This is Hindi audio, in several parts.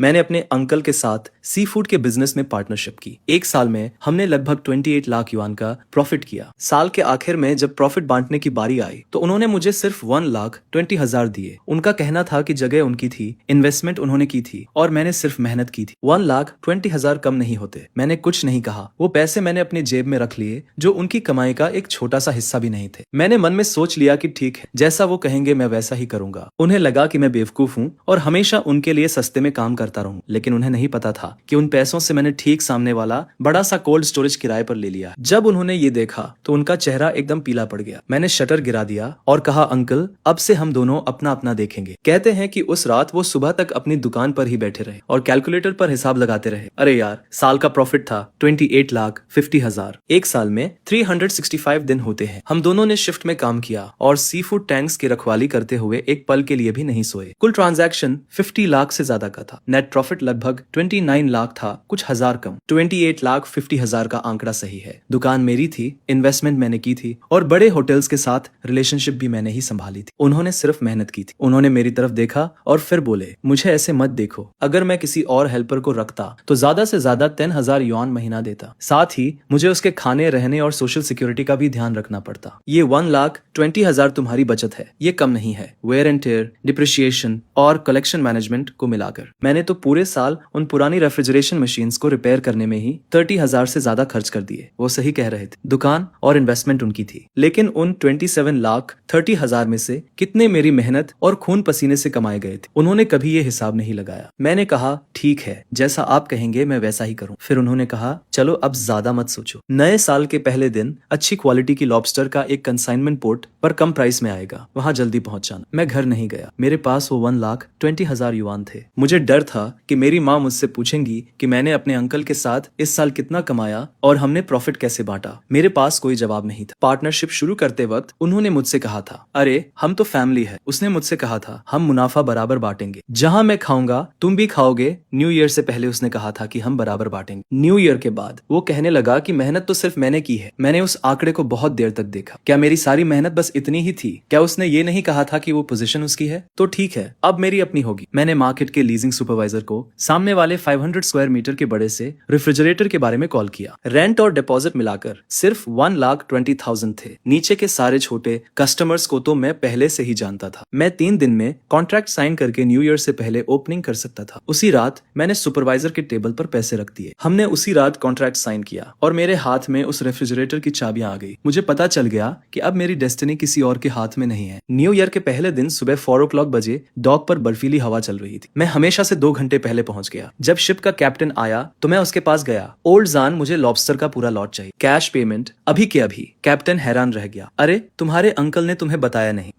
मैंने अपने अंकल के साथ सी फूड के बिजनेस में पार्टनरशिप की। एक साल में हमने लगभग 28 लाख युआन का प्रॉफिट किया। साल के आखिर में जब प्रॉफिट बांटने की बारी आई तो उन्होंने मुझे सिर्फ 1,20,000 दिए। उनका कहना था कि जगह उनकी थी, इन्वेस्टमेंट उन्होंने की थी और मैंने सिर्फ मेहनत की थी। 1,20,000 कम नहीं होते। मैंने कुछ नहीं कहा। वो पैसे मैंने अपनी जेब में रख लिए, जो उनकी कमाई का एक छोटा सा हिस्सा भी नहीं थे। मैंने मन में सोच लिया कि ठीक है, जैसा वो कहेंगे मैं वैसा ही करूंगा। उन्हें लगा कि मैं बेवकूफ हूँ और हमेशा उनके लिए सस्ते में काम करता रहूं, लेकिन उन्हें नहीं पता था कि उन पैसों से मैंने ठीक सामने वाला बड़ा सा कोल्ड स्टोरेज किराए पर ले लिया। जब उन्होंने ये देखा तो उनका चेहरा एकदम पीला पड़ गया। मैंने शटर गिरा दिया और कहा, अंकल अब से हम दोनों अपना अपना देखेंगे। कहते हैं कि उस रात वो सुबह तक अपनी दुकान पर ही बैठे रहे और कैलकुलेटर पर हिसाब लगाते रहे। अरे यार, साल का प्रॉफिट था 28,50,000। एक साल में 365 दिन होते हैं। हम दोनों ने शिफ्ट में काम किया और सी फूड टैंक्स की रखवाली करते हुए एक पल के लिए भी नहीं सोए। कुल ट्रांजैक्शन 50 लाख से ज्यादा का था। नेट प्रॉफिट लगभग 29 लाख था, कुछ हजार कम। 28,50,000 का आंकड़ा सही है। दुकान मेरी थी, इन्वेस्टमेंट मैंने की थी और बड़े होटल्स के साथ रिलेशनशिप भी मैंने ही संभाली थी। उन्होंने सिर्फ मेहनत की थी। उन्होंने मेरी तरफ देखा और फिर बोले, मुझे ऐसे मत देखो। अगर मैं किसी और हेल्पर को रखता तो ज्यादा से ज्यादा 10,000 युआन महीना देता। साथ ही मुझे उसके खाने, रहने और सोशल सिक्योरिटी का भी ध्यान रखना पड़ता। ये 1,20,000 तुम्हारी बचत है, ये कम नहीं है। वेयर एंड टेयर, डिप्रिशिएशन और कलेक्शन मैनेजमेंट को मिलाकर मैंने तो पूरे साल उन पुरानी रेफ्रिजरेशन मशीन्स को रिपेयर करने में ही 30,000 से ज्यादा खर्च कर दिए। वो सही कह रहे थे। दुकान और इन्वेस्टमेंट उनकी थी, लेकिन उन 27,30,000 में से कितने मेरी मेहनत और खून पसीने से कमाए गए थे, उन्होंने कभी ये हिसाब नहीं लगाया। मैंने कहा, ठीक है, जैसा आप कहेंगे मैं वैसा ही करूं। फिर उन्होंने कहा, चलो अब ज्यादा मत सोचो। नए साल के पहले दिन अच्छी क्वालिटी की लॉबस्टर का एक कंसाइनमेंट पोर्ट पर कम प्राइस में आएगा, वहां जल्दी पहुंच जाना। मैं घर नहीं गया। मेरे पास वो 1,20,000 युआन थे। मुझे डर था कि मेरी माँ मुझसे पूछेंगी कि मैंने अपने अंकल के साथ इस साल कितना कमाया और हमने प्रॉफिट कैसे बांटा। मेरे पास कोई जवाब नहीं था। पार्टनरशिप शुरू करते वक्त उन्होंने मुझसे कहा था, अरे हम तो फैमिली है। उसने मुझसे कहा था, हम मुनाफा बराबर बांटेंगे। जहां मैं खाऊंगा तुम भी खाओगे। न्यू ईयर से पहले उसने कहा था कि हम बराबर बांटेंगे। न्यू ईयर के बाद वो कहने लगा कि मेहनत तो सिर्फ मैंने की है। मैंने उस आंकड़े को बहुत देर तक देखा। क्या मेरी सारी मेहनत बस इतनी ही थी? क्या उसने ये नहीं कहा था कि वो पोजीशन उसकी है? तो ठीक है, अब मेरी अपनी होगी। मैंने मार्केट के लीजिंग सुपरवाइजर को सामने वाले 500 स्क्वायर मीटर के बड़े से रेफ्रिजरेटर के बारे में कॉल किया। रेंट और डिपॉजिट मिलाकर सिर्फ 1,20,000 थे। नीचे के सारे छोटे कस्टमर्स को तो मैं पहले से ही जानता था। मैं 3 दिन में कॉन्ट्रैक्ट साइन करके न्यू ईयर से पहले ओपनिंग कर सकता था। उसी रात मैंने सुपरवाइजर के टेबल पर पैसे रख दिए। हमने उसी रात कॉन्ट्रैक्ट साइन किया और मेरे हाथ में उस रेफ्रिजरेटर की चाबियां आ गई। मुझे पता चल गया कि अब मेरी डेस्टिनी किसी और के हाथ में नहीं है। न्यू ईयर के पहले दिन सुबह 4 o'clock बजे डॉक पर बर्फीली हवा चल रही थी। मैं हमेशा से 2 घंटे पहले पहुंच गया। जब शिप का कैप्टन आया तो मैं उसके पास गया। ओल्ड जान, मुझे लॉबस्टर का पूरा लॉट चाहिए, कैश पेमेंट अभी के अभी। कैप्टन हैरान रह गया। अरे तुम्हारे अंकल ने तुम्हें बताया नहीं?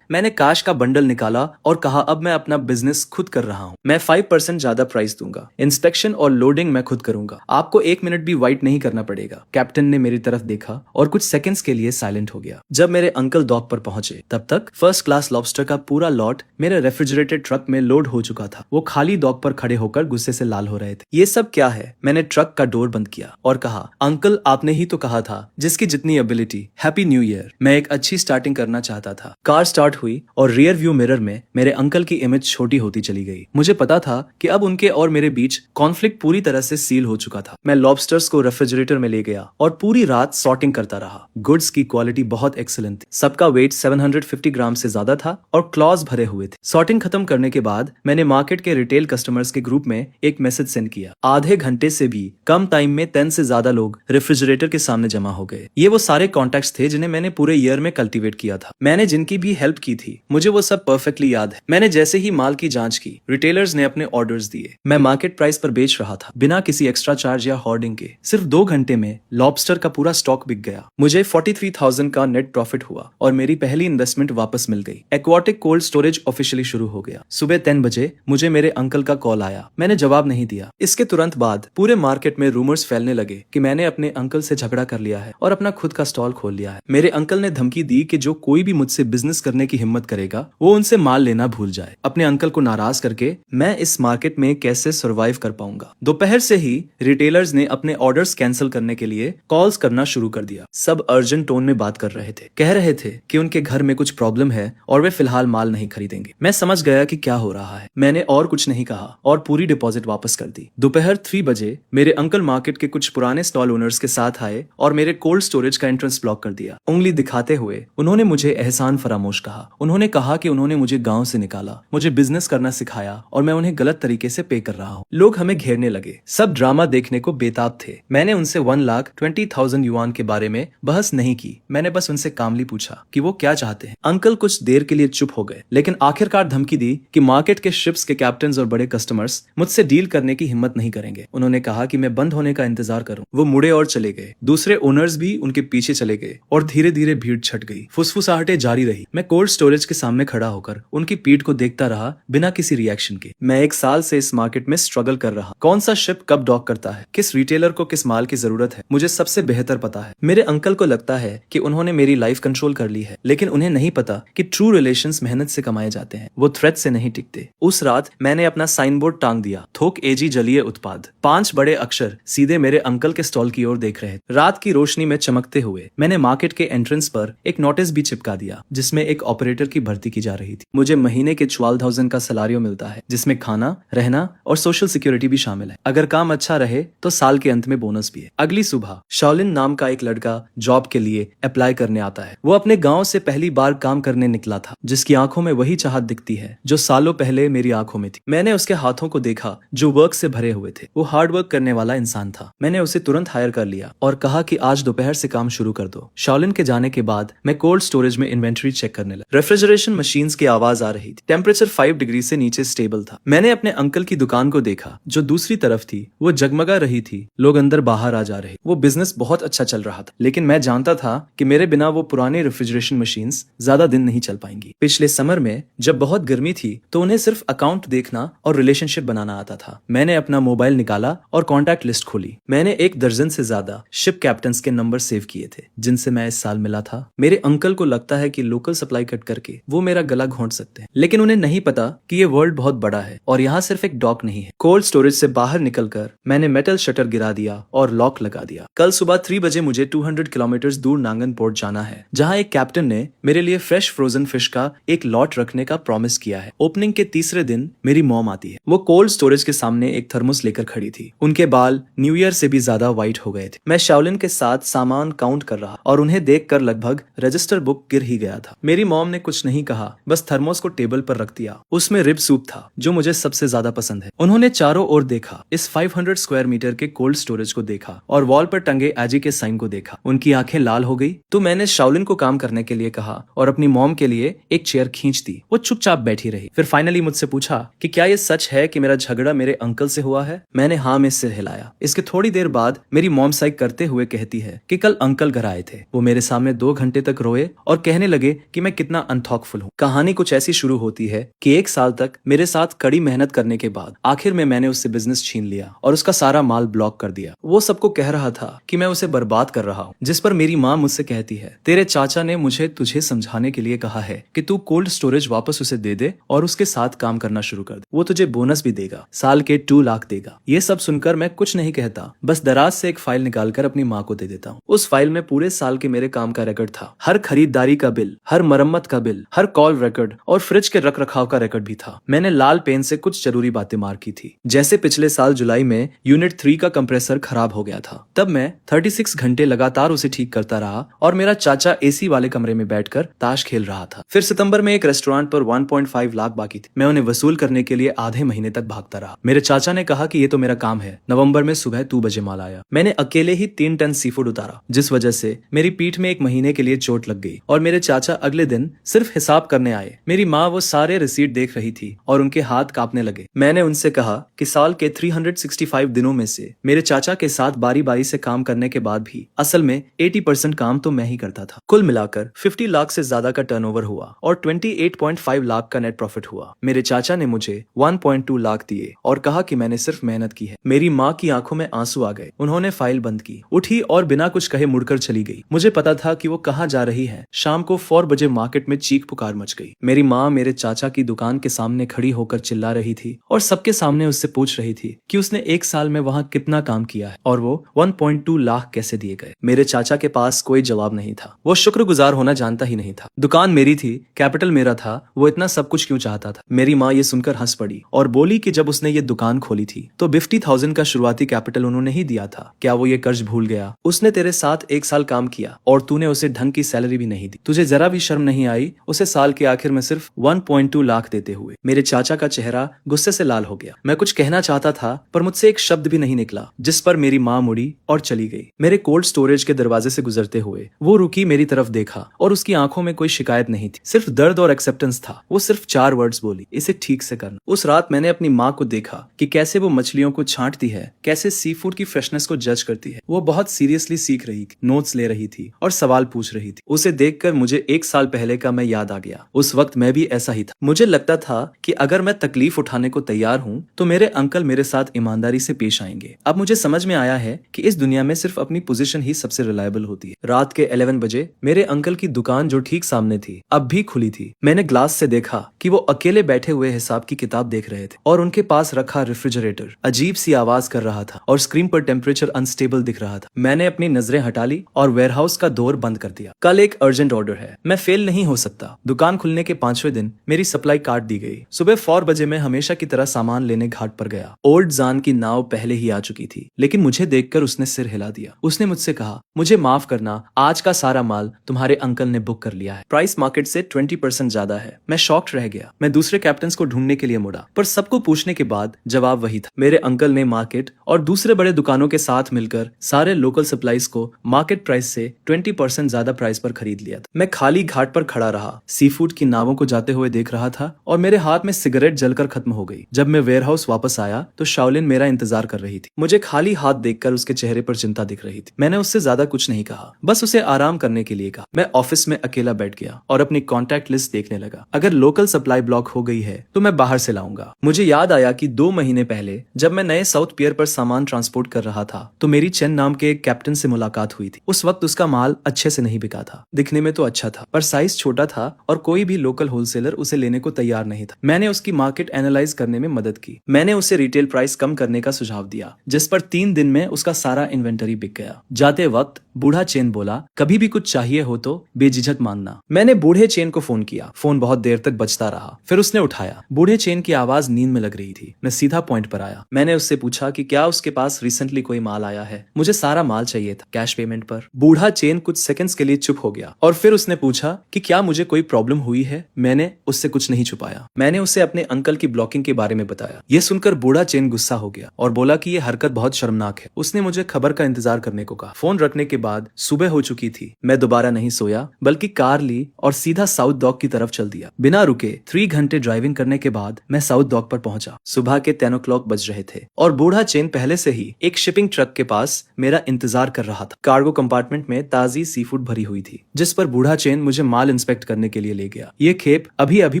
मैंने काश का बंडल निकाला और कहा, अब मैं अपना बिजनेस खुद कर रहा हूँ। मैं 5% ज्यादा प्राइस दूंगा। इंस्पेक्शन और लोडिंग मैं खुद करूंगा। आपको 1 मिनट भी वाइट नहीं करना पड़ेगा। कैप्टन ने मेरी तरफ देखा और कुछ सेकंड्स के लिए साइलेंट हो गया। जब मेरे अंकल डॉक पर पहुंचे तब तक फर्स्ट क्लास लॉबस्टर का पूरा लॉट मेरे रेफ्रिजरेटेड ट्रक में लोड हो चुका था। वो खाली डॉक पर खड़े होकर गुस्से से लाल हो रहे थे। ये सब क्या है? मैंने ट्रक का डोर बंद किया और कहा, अंकल आपने ही तो कहा था जिसकी जितनी एबिलिटी। Happy new year. मैं एक अच्छी स्टार्टिंग करना चाहता था। कार स्टार्ट हुई और रियर व्यू मिरर में मेरे अंकल की इमेज छोटी होती चली गई। मुझे पता था कि अब उनके और मेरे बीच कॉन्फ्लिक्ट पूरी तरह से सील हो चुका था। मैं लॉबस्टर्स को रेफ्रिजरेटर में ले गया और पूरी रात सॉर्टिंग करता रहा। गुड्स की क्वालिटी बहुत एक्सीलेंट थी। सबका वेट 750 ग्राम से ज्यादा था और क्लॉज भरे हुए थे। सॉर्टिंग खत्म करने के बाद मैंने मार्केट के रिटेल कस्टमर्स के ग्रुप में एक मैसेज सेंड किया। आधे घंटे से भी कम टाइम में 10 से ज्यादा लोग रेफ्रिजरेटर के सामने जमा हो गए। ये वो सारे कॉन्टैक्ट्स थे जिन्हें मैंने पूरे ईयर में कल्टीवेट किया था। मैंने जिनकी भी हेल्प की थी, मुझे वो सब परफेक्टली याद है। मैंने जैसे ही माल की जांच की, रिटेलर्स ने अपने ऑर्डर्स दिए। मैं मार्केट प्राइस पर बेच रहा था, बिना किसी एक्स्ट्रा चार्ज या होर्डिंग के। सिर्फ 2 घंटे में लॉबस्टर का पूरा स्टॉक बिक गया। मुझे 43,000 का नेट प्रॉफिट हुआ और मेरी पहली इन्वेस्टमेंट वापस मिल गई। एक्वाटिक कोल्ड स्टोरेज ऑफिशियली शुरू हो गया। सुबह 10 बजे मुझे मेरे अंकल का कॉल आया। मैंने जवाब नहीं दिया। इसके तुरंत बाद पूरे मार्केट में रूमर्स फैलने लगे कि मैंने अपने अंकल से झगड़ा कर लिया है और अपना खुद का स्टॉल खोल लिया है। मेरे अंकल ने धमकी दी कि जो कोई भी मुझसे बिजनेस करने की हिम्मत करेगा वो उनसे माल लेना भूल जाए। अपने अंकल को नाराज करके मैं इस मार्केट में कैसे सर्वाइव कर पाऊंगा। दोपहर से ही रिटेलर्स ने अपने ऑर्डर्स कैंसिल करने के लिए कॉल्स करना शुरू कर दिया। सब अर्जेंट टोन में बात कर रहे थे। कह रहे थे कि उनके घर में कुछ प्रॉब्लम है और वे फिलहाल माल नहीं खरीदेंगे। मैं समझ गया कि क्या हो रहा है। मैंने और कुछ नहीं नहीं कहा और पूरी डिपॉजिट वापस कर दी। दोपहर 3 बजे मेरे अंकल मार्केट के कुछ पुराने स्टॉल ओनर्स के साथ आए और मेरे कोल्ड स्टोरेज का एंट्रेंस ब्लॉक कर दिया। उंगली दिखाते हुए उन्होंने मुझे एहसान फरामोश कहा। उन्होंने कहा कि उन्होंने मुझे गांव से निकाला, मुझे बिजनेस करना सिखाया और मैं उन्हें गलत तरीके से पे कर रहा हूँ। लोग हमें घेरने लगे, सब ड्रामा देखने को बेताब थे। मैंने उनसे 1,20,000 युआन के बारे में बहस नहीं की। मैंने बस उनसे कामली पूछा कि वो क्या चाहते हैं। अंकल कुछ देर के लिए चुप हो गए, लेकिन आखिरकार धमकी दी कि मार्केट के शिप्स के कैप्टन और बड़े कस्टमर्स मुझसे डील करने की हिम्मत नहीं करेंगे। उन्होंने कहा कि मैं बंद होने का इंतजार करूं। वो मुड़े और चले गए। दूसरे ओनर्स भी उनके पीछे चले गए और धीरे धीरे भीड़ छट गई। फुसफुसाहटें जारी रही। मैं कोल्ड स्टोरेज के सामने खड़ा होकर उनकी पीठ को देखता रहा, बिना किसी रिएक्शन के। मैं 1 साल से इस मार्केट में स्ट्रगल कर रहा। कौन सा शिप कब डॉक करता है, किस रिटेलर को किस माल की जरूरत है, मुझे सबसे बेहतर पता है। मेरे अंकल को लगता है कि उन्होंने मेरी लाइफ कंट्रोल कर ली है, लेकिन उन्हें नहीं पता कि ट्रू रिलेशंस मेहनत से कमाए जाते हैं, वो थ्रेट से नहीं टिकते। उस रात मैंने अपना साइन बोर्ड टांग दिया, थोक एजी जलीय उत्पाद। 5 बड़े अक्षर सीधे मेरे अंकल के स्टॉल की ओर देख रहे थे। रात की रोशनी में चमकते हुए मैंने मार्केट के एंट्रेंस पर एक नोटिस भी चिपका दिया, जिसमें एक ऑपरेटर की भर्ती की जा रही थी। मुझे महीने के 12,000 का सैलरी मिलता है, जिसमें खाना, रहना और सोशल सिक्योरिटी भी शामिल है। अगर काम अच्छा रहे तो साल के अंत में बोनस भी है। अगली सुबह शाओलिन नाम का एक लड़का जॉब के लिए अप्लाई करने आता है। वो अपने गांव से पहली बार काम करने निकला था, जिसकी आंखों में वही चाहत दिखती है जो सालों पहले मेरी आंखों में थी। मैंने उसके हाथों को देखा जो वर्क से भरे हुए थे। वो हार्ड वर्क करने वाला इंसान था। मैंने उसे तुरंत हायर कर लिया और कहा कि आज दोपहर से काम शुरू कर दो। शाओलिन के जाने के बाद मैं कोल्ड स्टोरेज में इन्वेंटरी चेक करने लगा। रेफ्रिजरेशन मशीन्स की आवाज आ रही थी। टेम्परेचर 5 डिग्री से नीचे स्टेबल था। मैंने अपने अंकल की दुकान को देखा जो दूसरी तरफ थी। वो जगमगा रही थी, लोग अंदर बाहर आ जा रहे। वो बिजनेस बहुत अच्छा चल रहा था, लेकिन मैं जानता था कि मेरे बिना वो पुरानी रेफ्रिजरेशन मशीन्स ज्यादा दिन नहीं चल पाएंगी। पिछले समर में जब बहुत गर्मी थी तो उन्हें सिर्फ अकाउंट देखना और रिलेशनशिप बनाना आता था। मैंने अपना मोबाइल निकाला और कॉन्टैक्ट लिस्ट खोली। मैंने 1 दर्जन से ज्यादा शिप कैप्टन्स के नंबर सेव किए थे जिनसे मैं इस साल मिला था। मेरे अंकल को लगता है कि लोकल सप्लाई कट करके वो मेरा गला घोंट सकते हैं, लेकिन उन्हें नहीं पता कि ये वर्ल्ड बहुत बड़ा है और यहाँ सिर्फ एक डॉक नहीं है। कोल्ड स्टोरेज से बाहर निकलकर मैंने मेटल शटर गिरा दिया और लॉक लगा दिया। कल सुबह 3 बजे मुझे 200 किलोमीटर दूर नांगन पोर्ट जाना है, जहाँ एक कैप्टन ने मेरे लिए फ्रेश फ्रोजन फिश का एक लॉट रखने का प्रॉमिस किया है। ओपनिंग के तीसरे दिन मेरी मॉम आती है। वो कोल्ड स्टोरेज के सामने एक थर्मोस लेकर खड़ी थी। उनके बाल न्यू ईयर से भी ज्यादा व्हाइट हो गए थे। मैं शाओलिन के साथ सामान काउंट कर रहा और उन्हें देखकर लगभग रजिस्टर बुक गिर ही गया था। मेरी मॉम ने कुछ नहीं कहा, बस थर्मोस को टेबल पर रख दिया। उसमें रिब सूप था जो मुझे सबसे ज्यादा पसंद है। उन्होंने चारों ओर देखा, इस 500 स्क्वायर मीटर के कोल्ड स्टोरेज को देखा और वॉल पर टंगे एजी के साइन को देखा। उनकी आंखें लाल हो गई। तो मैंने शाओलिन को काम करने के लिए कहा और अपनी मॉम के लिए एक चेयर खींच दी। वो चुपचाप बैठी रही। फिर फाइनली मुझसे पूछा कि क्या ये सच है कि मेरा झगड़ा मेरे अंकल से हुआ है। मैंने हाँ में सिर हिलाया। इसके थोड़ी देर बाद मेरी मॉम साइक करते हुए कहती है कि कल अंकल घर आए थे। वो मेरे सामने 2 घंटे तक रोए और कहने लगे कि मैं कितना अनथॉकफुल हूँ। कहानी कुछ ऐसी शुरू होती है कि 1 साल तक मेरे साथ कड़ी मेहनत करने के बाद आखिर में मैंने उससे बिजनेस छीन लिया और उसका सारा माल ब्लॉक कर दिया। वो सबको कह रहा था कि मैं उसे बर्बाद कर रहा हूँ, जिस पर मेरी माँ मुझसे कहती है, तेरे चाचा ने मुझे तुझे समझाने के लिए कहा है कि तू कोल्ड स्टोरेज वापस उसे दे दे और उसके साथ काम करना शुरू कर दे। वो तुझे बोनस भी देगा, साल के 2 लाख देगा। ये सब सुनकर मैं कुछ नहीं कहता, बस दराज से एक फाइल निकालकर अपनी माँ को दे देता हूँ। उस फाइल में पूरे साल के मेरे काम का रिकॉर्ड था। हर खरीदारी का बिल, हर मरम्मत का बिल, हर कॉल रिकॉर्ड और फ्रिज के रख रखाव का रिकॉर्ड भी था। मैंने लाल पेन से कुछ जरूरी बातें मार्क की थी, जैसे पिछले साल जुलाई में यूनिट 3 का कंप्रेसर खराब हो गया था। तब मैं 36 घंटे लगातार उसे ठीक करता रहा और मेरा चाचा एसी वाले कमरे में बैठकर ताश खेल रहा था। फिर सितंबर में एक रेस्टोरेंट पर 1.5 लाख बाकी थे। मैं उन्हें वसूल करने के लिए आधे महीने तक भागता रहा। मेरे चाचा ने कहा कि ये तो मेरा काम है। नवंबर में सुबह 2 बजे माल आया। मैंने अकेले ही 3 टन सी फूड उतारा, जिस वजह से मेरी पीठ में 1 महीने के लिए चोट लग गई और मेरे चाचा अगले दिन सिर्फ हिसाब करने आए। मेरी माँ वो सारे रिसीट देख रही थी और उनके हाथ कांपने लगे। मैंने उनसे कहा कि साल के 365 दिनों में से मेरे चाचा के साथ बारी बारी से काम करने के बाद भी असल में 80% काम तो मैं ही करता था। कुल मिलाकर 50 लाख से ज्यादा का टर्नओवर हुआ और 28.5 लाख का नेट प्रॉफिट हुआ। मेरे चाचा ने मुझे 1.2 लाख दिए और कहा कि मैंने सिर्फ मेहनत की है। मेरी माँ की आंखों में आंसू आ गए। उन्होंने फाइल बंद की, उठी और बिना कुछ कहे मुड़कर चली गई। मुझे पता था कि वो कहाँ जा रही है। शाम को 4 बजे मार्केट में चीख पुकार मच गई। मेरी माँ मेरे चाचा की दुकान के सामने खड़ी होकर चिल्ला रही थी और सबके सामने उससे पूछ रही थी कि उसने 1 साल में वहाँ कितना काम किया है और वो 1.2 लाख कैसे दिए गए। मेरे चाचा के पास कोई जवाब नहीं था। वो शुक्रगुजार होना जानता ही नहीं था। दुकान मेरी थी, कैपिटल मेरा था, वो इतना सब कुछ क्यों चाहता था। मेरी माँ ये सुनकर हंस पड़ी और बोली कि जब उसने ये दुकान खोली थी तो 50,000 का शुरुआती कैपिटल उन्होंने ही दिया था। क्या वो ये कर्ज भूल गया? उसने तेरे साथ 1 साल काम किया और तूने उसे ढंग की सैलरी भी नहीं दी। तुझे जरा भी शर्म नहीं आई उसे साल के आखिर में सिर्फ 1.2 लाख देते हुए? मेरे चाचा का चेहरा गुस्से से लाल हो गया। मैं कुछ कहना चाहता था पर मुझसे एक शब्द भी नहीं निकला, जिस पर मेरी माँ मुड़ी और चली गई। मेरे कोल्ड स्टोरेज के दरवाजे से गुजरते हुए वो रुकी, मेरी तरफ देखा और उसकी आंखों में कोई शिकायत नहीं थी, सिर्फ दर्द और एक्सेप्टेंस था। वो सिर्फ 4 वर्ड्स बोली, इसे ठीक से करना। उस रात मैंने अपनी माँ को देखा कि कैसे वो मछलियों को छांटती है, कैसे सी फूड की फ्रेशनेस को जज करती है। वो बहुत सीरियसली सीख रही थी, नोट्स ले रही थी और सवाल पूछ रही थी। उसे देखकर मुझे 1 साल पहले का मैं याद आ गया। उस वक्त मैं भी ऐसा ही था। मुझे लगता था कि अगर मैं तकलीफ उठाने को तैयार हूँ तो मेरे अंकल मेरे साथ ईमानदारी से पेश आएंगे। अब मुझे समझ में आया है कि इस दुनिया में सिर्फ अपनी पोजीशन ही सबसे रिलायबल होती है। रात के 11 बजे मेरे अंकल की दुकान जो ठीक सामने थी अब भी खुली थी। मैंने ग्लास से देखा कि वो अकेले बैठे हुए हिसाब की किताब देख रहे थे और उनके पास रखा रेफ्रिजरेटर अजीब सी आवाज कर रहा था और स्क्रीन पर टेम्परेचर अनस्टेबल दिख रहा था। मैंने अपनी नजरें हटा ली और वेयरहाउस का डोर बंद कर दिया। कल एक अर्जेंट ऑर्डर है, मैं फेल नहीं हो सकता। दुकान खुलने के 5वें दिन मेरी सप्लाई काट दी गई। सुबह 4 बजे मैं हमेशा की तरह सामान लेने घाट पर गया। ओल्ड जान की नाव पहले ही आ चुकी थी, लेकिन मुझे देखकर उसने सिर हिला दिया। उसने मुझसे कहा, मुझे माफ करना, आज का सारा माल तुम्हारे अंकल ने बुक कर लिया है। प्राइस मार्केट से 20% ज्यादा है। मैं शॉक्ड रह गया। मैं दूसरे कैप्टन्स को ढूंढने के लिए मुड़ा, पर सबको पूछने के बाद जवाब वही था। मेरे अंकल ने मार्केट और दूसरे बड़े दुकानों के साथ मिलकर सारे लोकल सप्लाईज को मार्केट प्राइस से 20% ज्यादा प्राइस पर खरीद लिया था। मैं खाली घाट पर खड़ा रहा, सी फूड की नावों को जाते हुए देख रहा था और मेरे हाथ में सिगरेट जलकर खत्म हो गई। जब मैं वेयरहाउस वापस आया तो शाओलिन मेरा इंतजार कर रही थी। मुझे खाली हाथ देखकर उसके चेहरे पर चिंता दिख रही थी। मैंने उससे ज्यादा कुछ नहीं कहा, बस उसे आराम करने के लिए कहा। मैं ऑफिस में अकेला बैठ गया और अपनी कॉन्टैक्ट लिस्ट देखने लगा। अगर लोकल सप्लाई ब्लॉक हो गई है तो मैं बाहर से लाऊंगा। मुझे याद आया कि 2 महीने पहले जब मैं नए साउथ पियर पर सामान ट्रांसपोर्ट कर रहा था तो मेरी चेन नाम के एक कैप्टन से मुलाकात हुई थी। उस वक्त उसका माल अच्छे से नहीं बिका था। दिखने में तो अच्छा था पर साइज छोटा था और कोई भी लोकल होलसेलर उसे लेने को तैयार नहीं था। मैंने उसकी मार्केट एनालाइज करने में मदद की। मैंने उसे रिटेल प्राइस कम करने का सुझाव दिया, जिस पर 3 दिन में उसका सारा इन्वेंटरी बिक गया। जाते वक्त बूढ़ा चेन बोला, कभी भी कुछ चाहिए हो तो बेझिझक मांगना। मैंने बूढ़े चेन को फोन किया। फोन बहुत देर तक बजता रहा, फिर उसने उठाया। बूढ़े चेन की आवाज नींद में लग रही थी। मैं सीधा पॉइंट पर आया। मैंने उससे पूछा कि क्या उसके पास रिसेंटली कोई माल आया है। मुझे सारा माल चाहिए था, कैश पेमेंट पर। बूढ़ा चेन कुछ सेकंड्स के लिए चुप हो गया और फिर उसने पूछा कि क्या मुझे कोई प्रॉब्लम हुई है। मैंने उससे कुछ नहीं छुपाया। मैंने उसे अपने अंकल की ब्लॉकिंग के बारे में बताया। यह सुनकर बूढ़ा चेन गुस्सा हो गया और बोला कि यह हरकत बहुत शर्मनाक है। उसने मुझे खबर का इंतजार करने को कहा। फोन रखने के बाद सुबह हो चुकी थी। मैं दोबारा नहीं सोया, बल्कि कार ली और सीधा साउथ डॉक की तरफ चल दिया। बिना रुके 3 घंटे ड्राइविंग करने के बाद मैं साउथ डॉक पर पहुंचा। सुबह के 10 o'clock बज रहे थे और बूढ़ा चेन पहले से ही एक शिपिंग ट्रक के पास मेरा इंतजार कर रहा था। कार्गो कंपार्टमेंट में ताजी सी फूड भरी हुई थी, जिस पर बूढ़ा चेन मुझे माल इंस्पेक्ट करने के लिए ले गया। ये खेप अभी अभी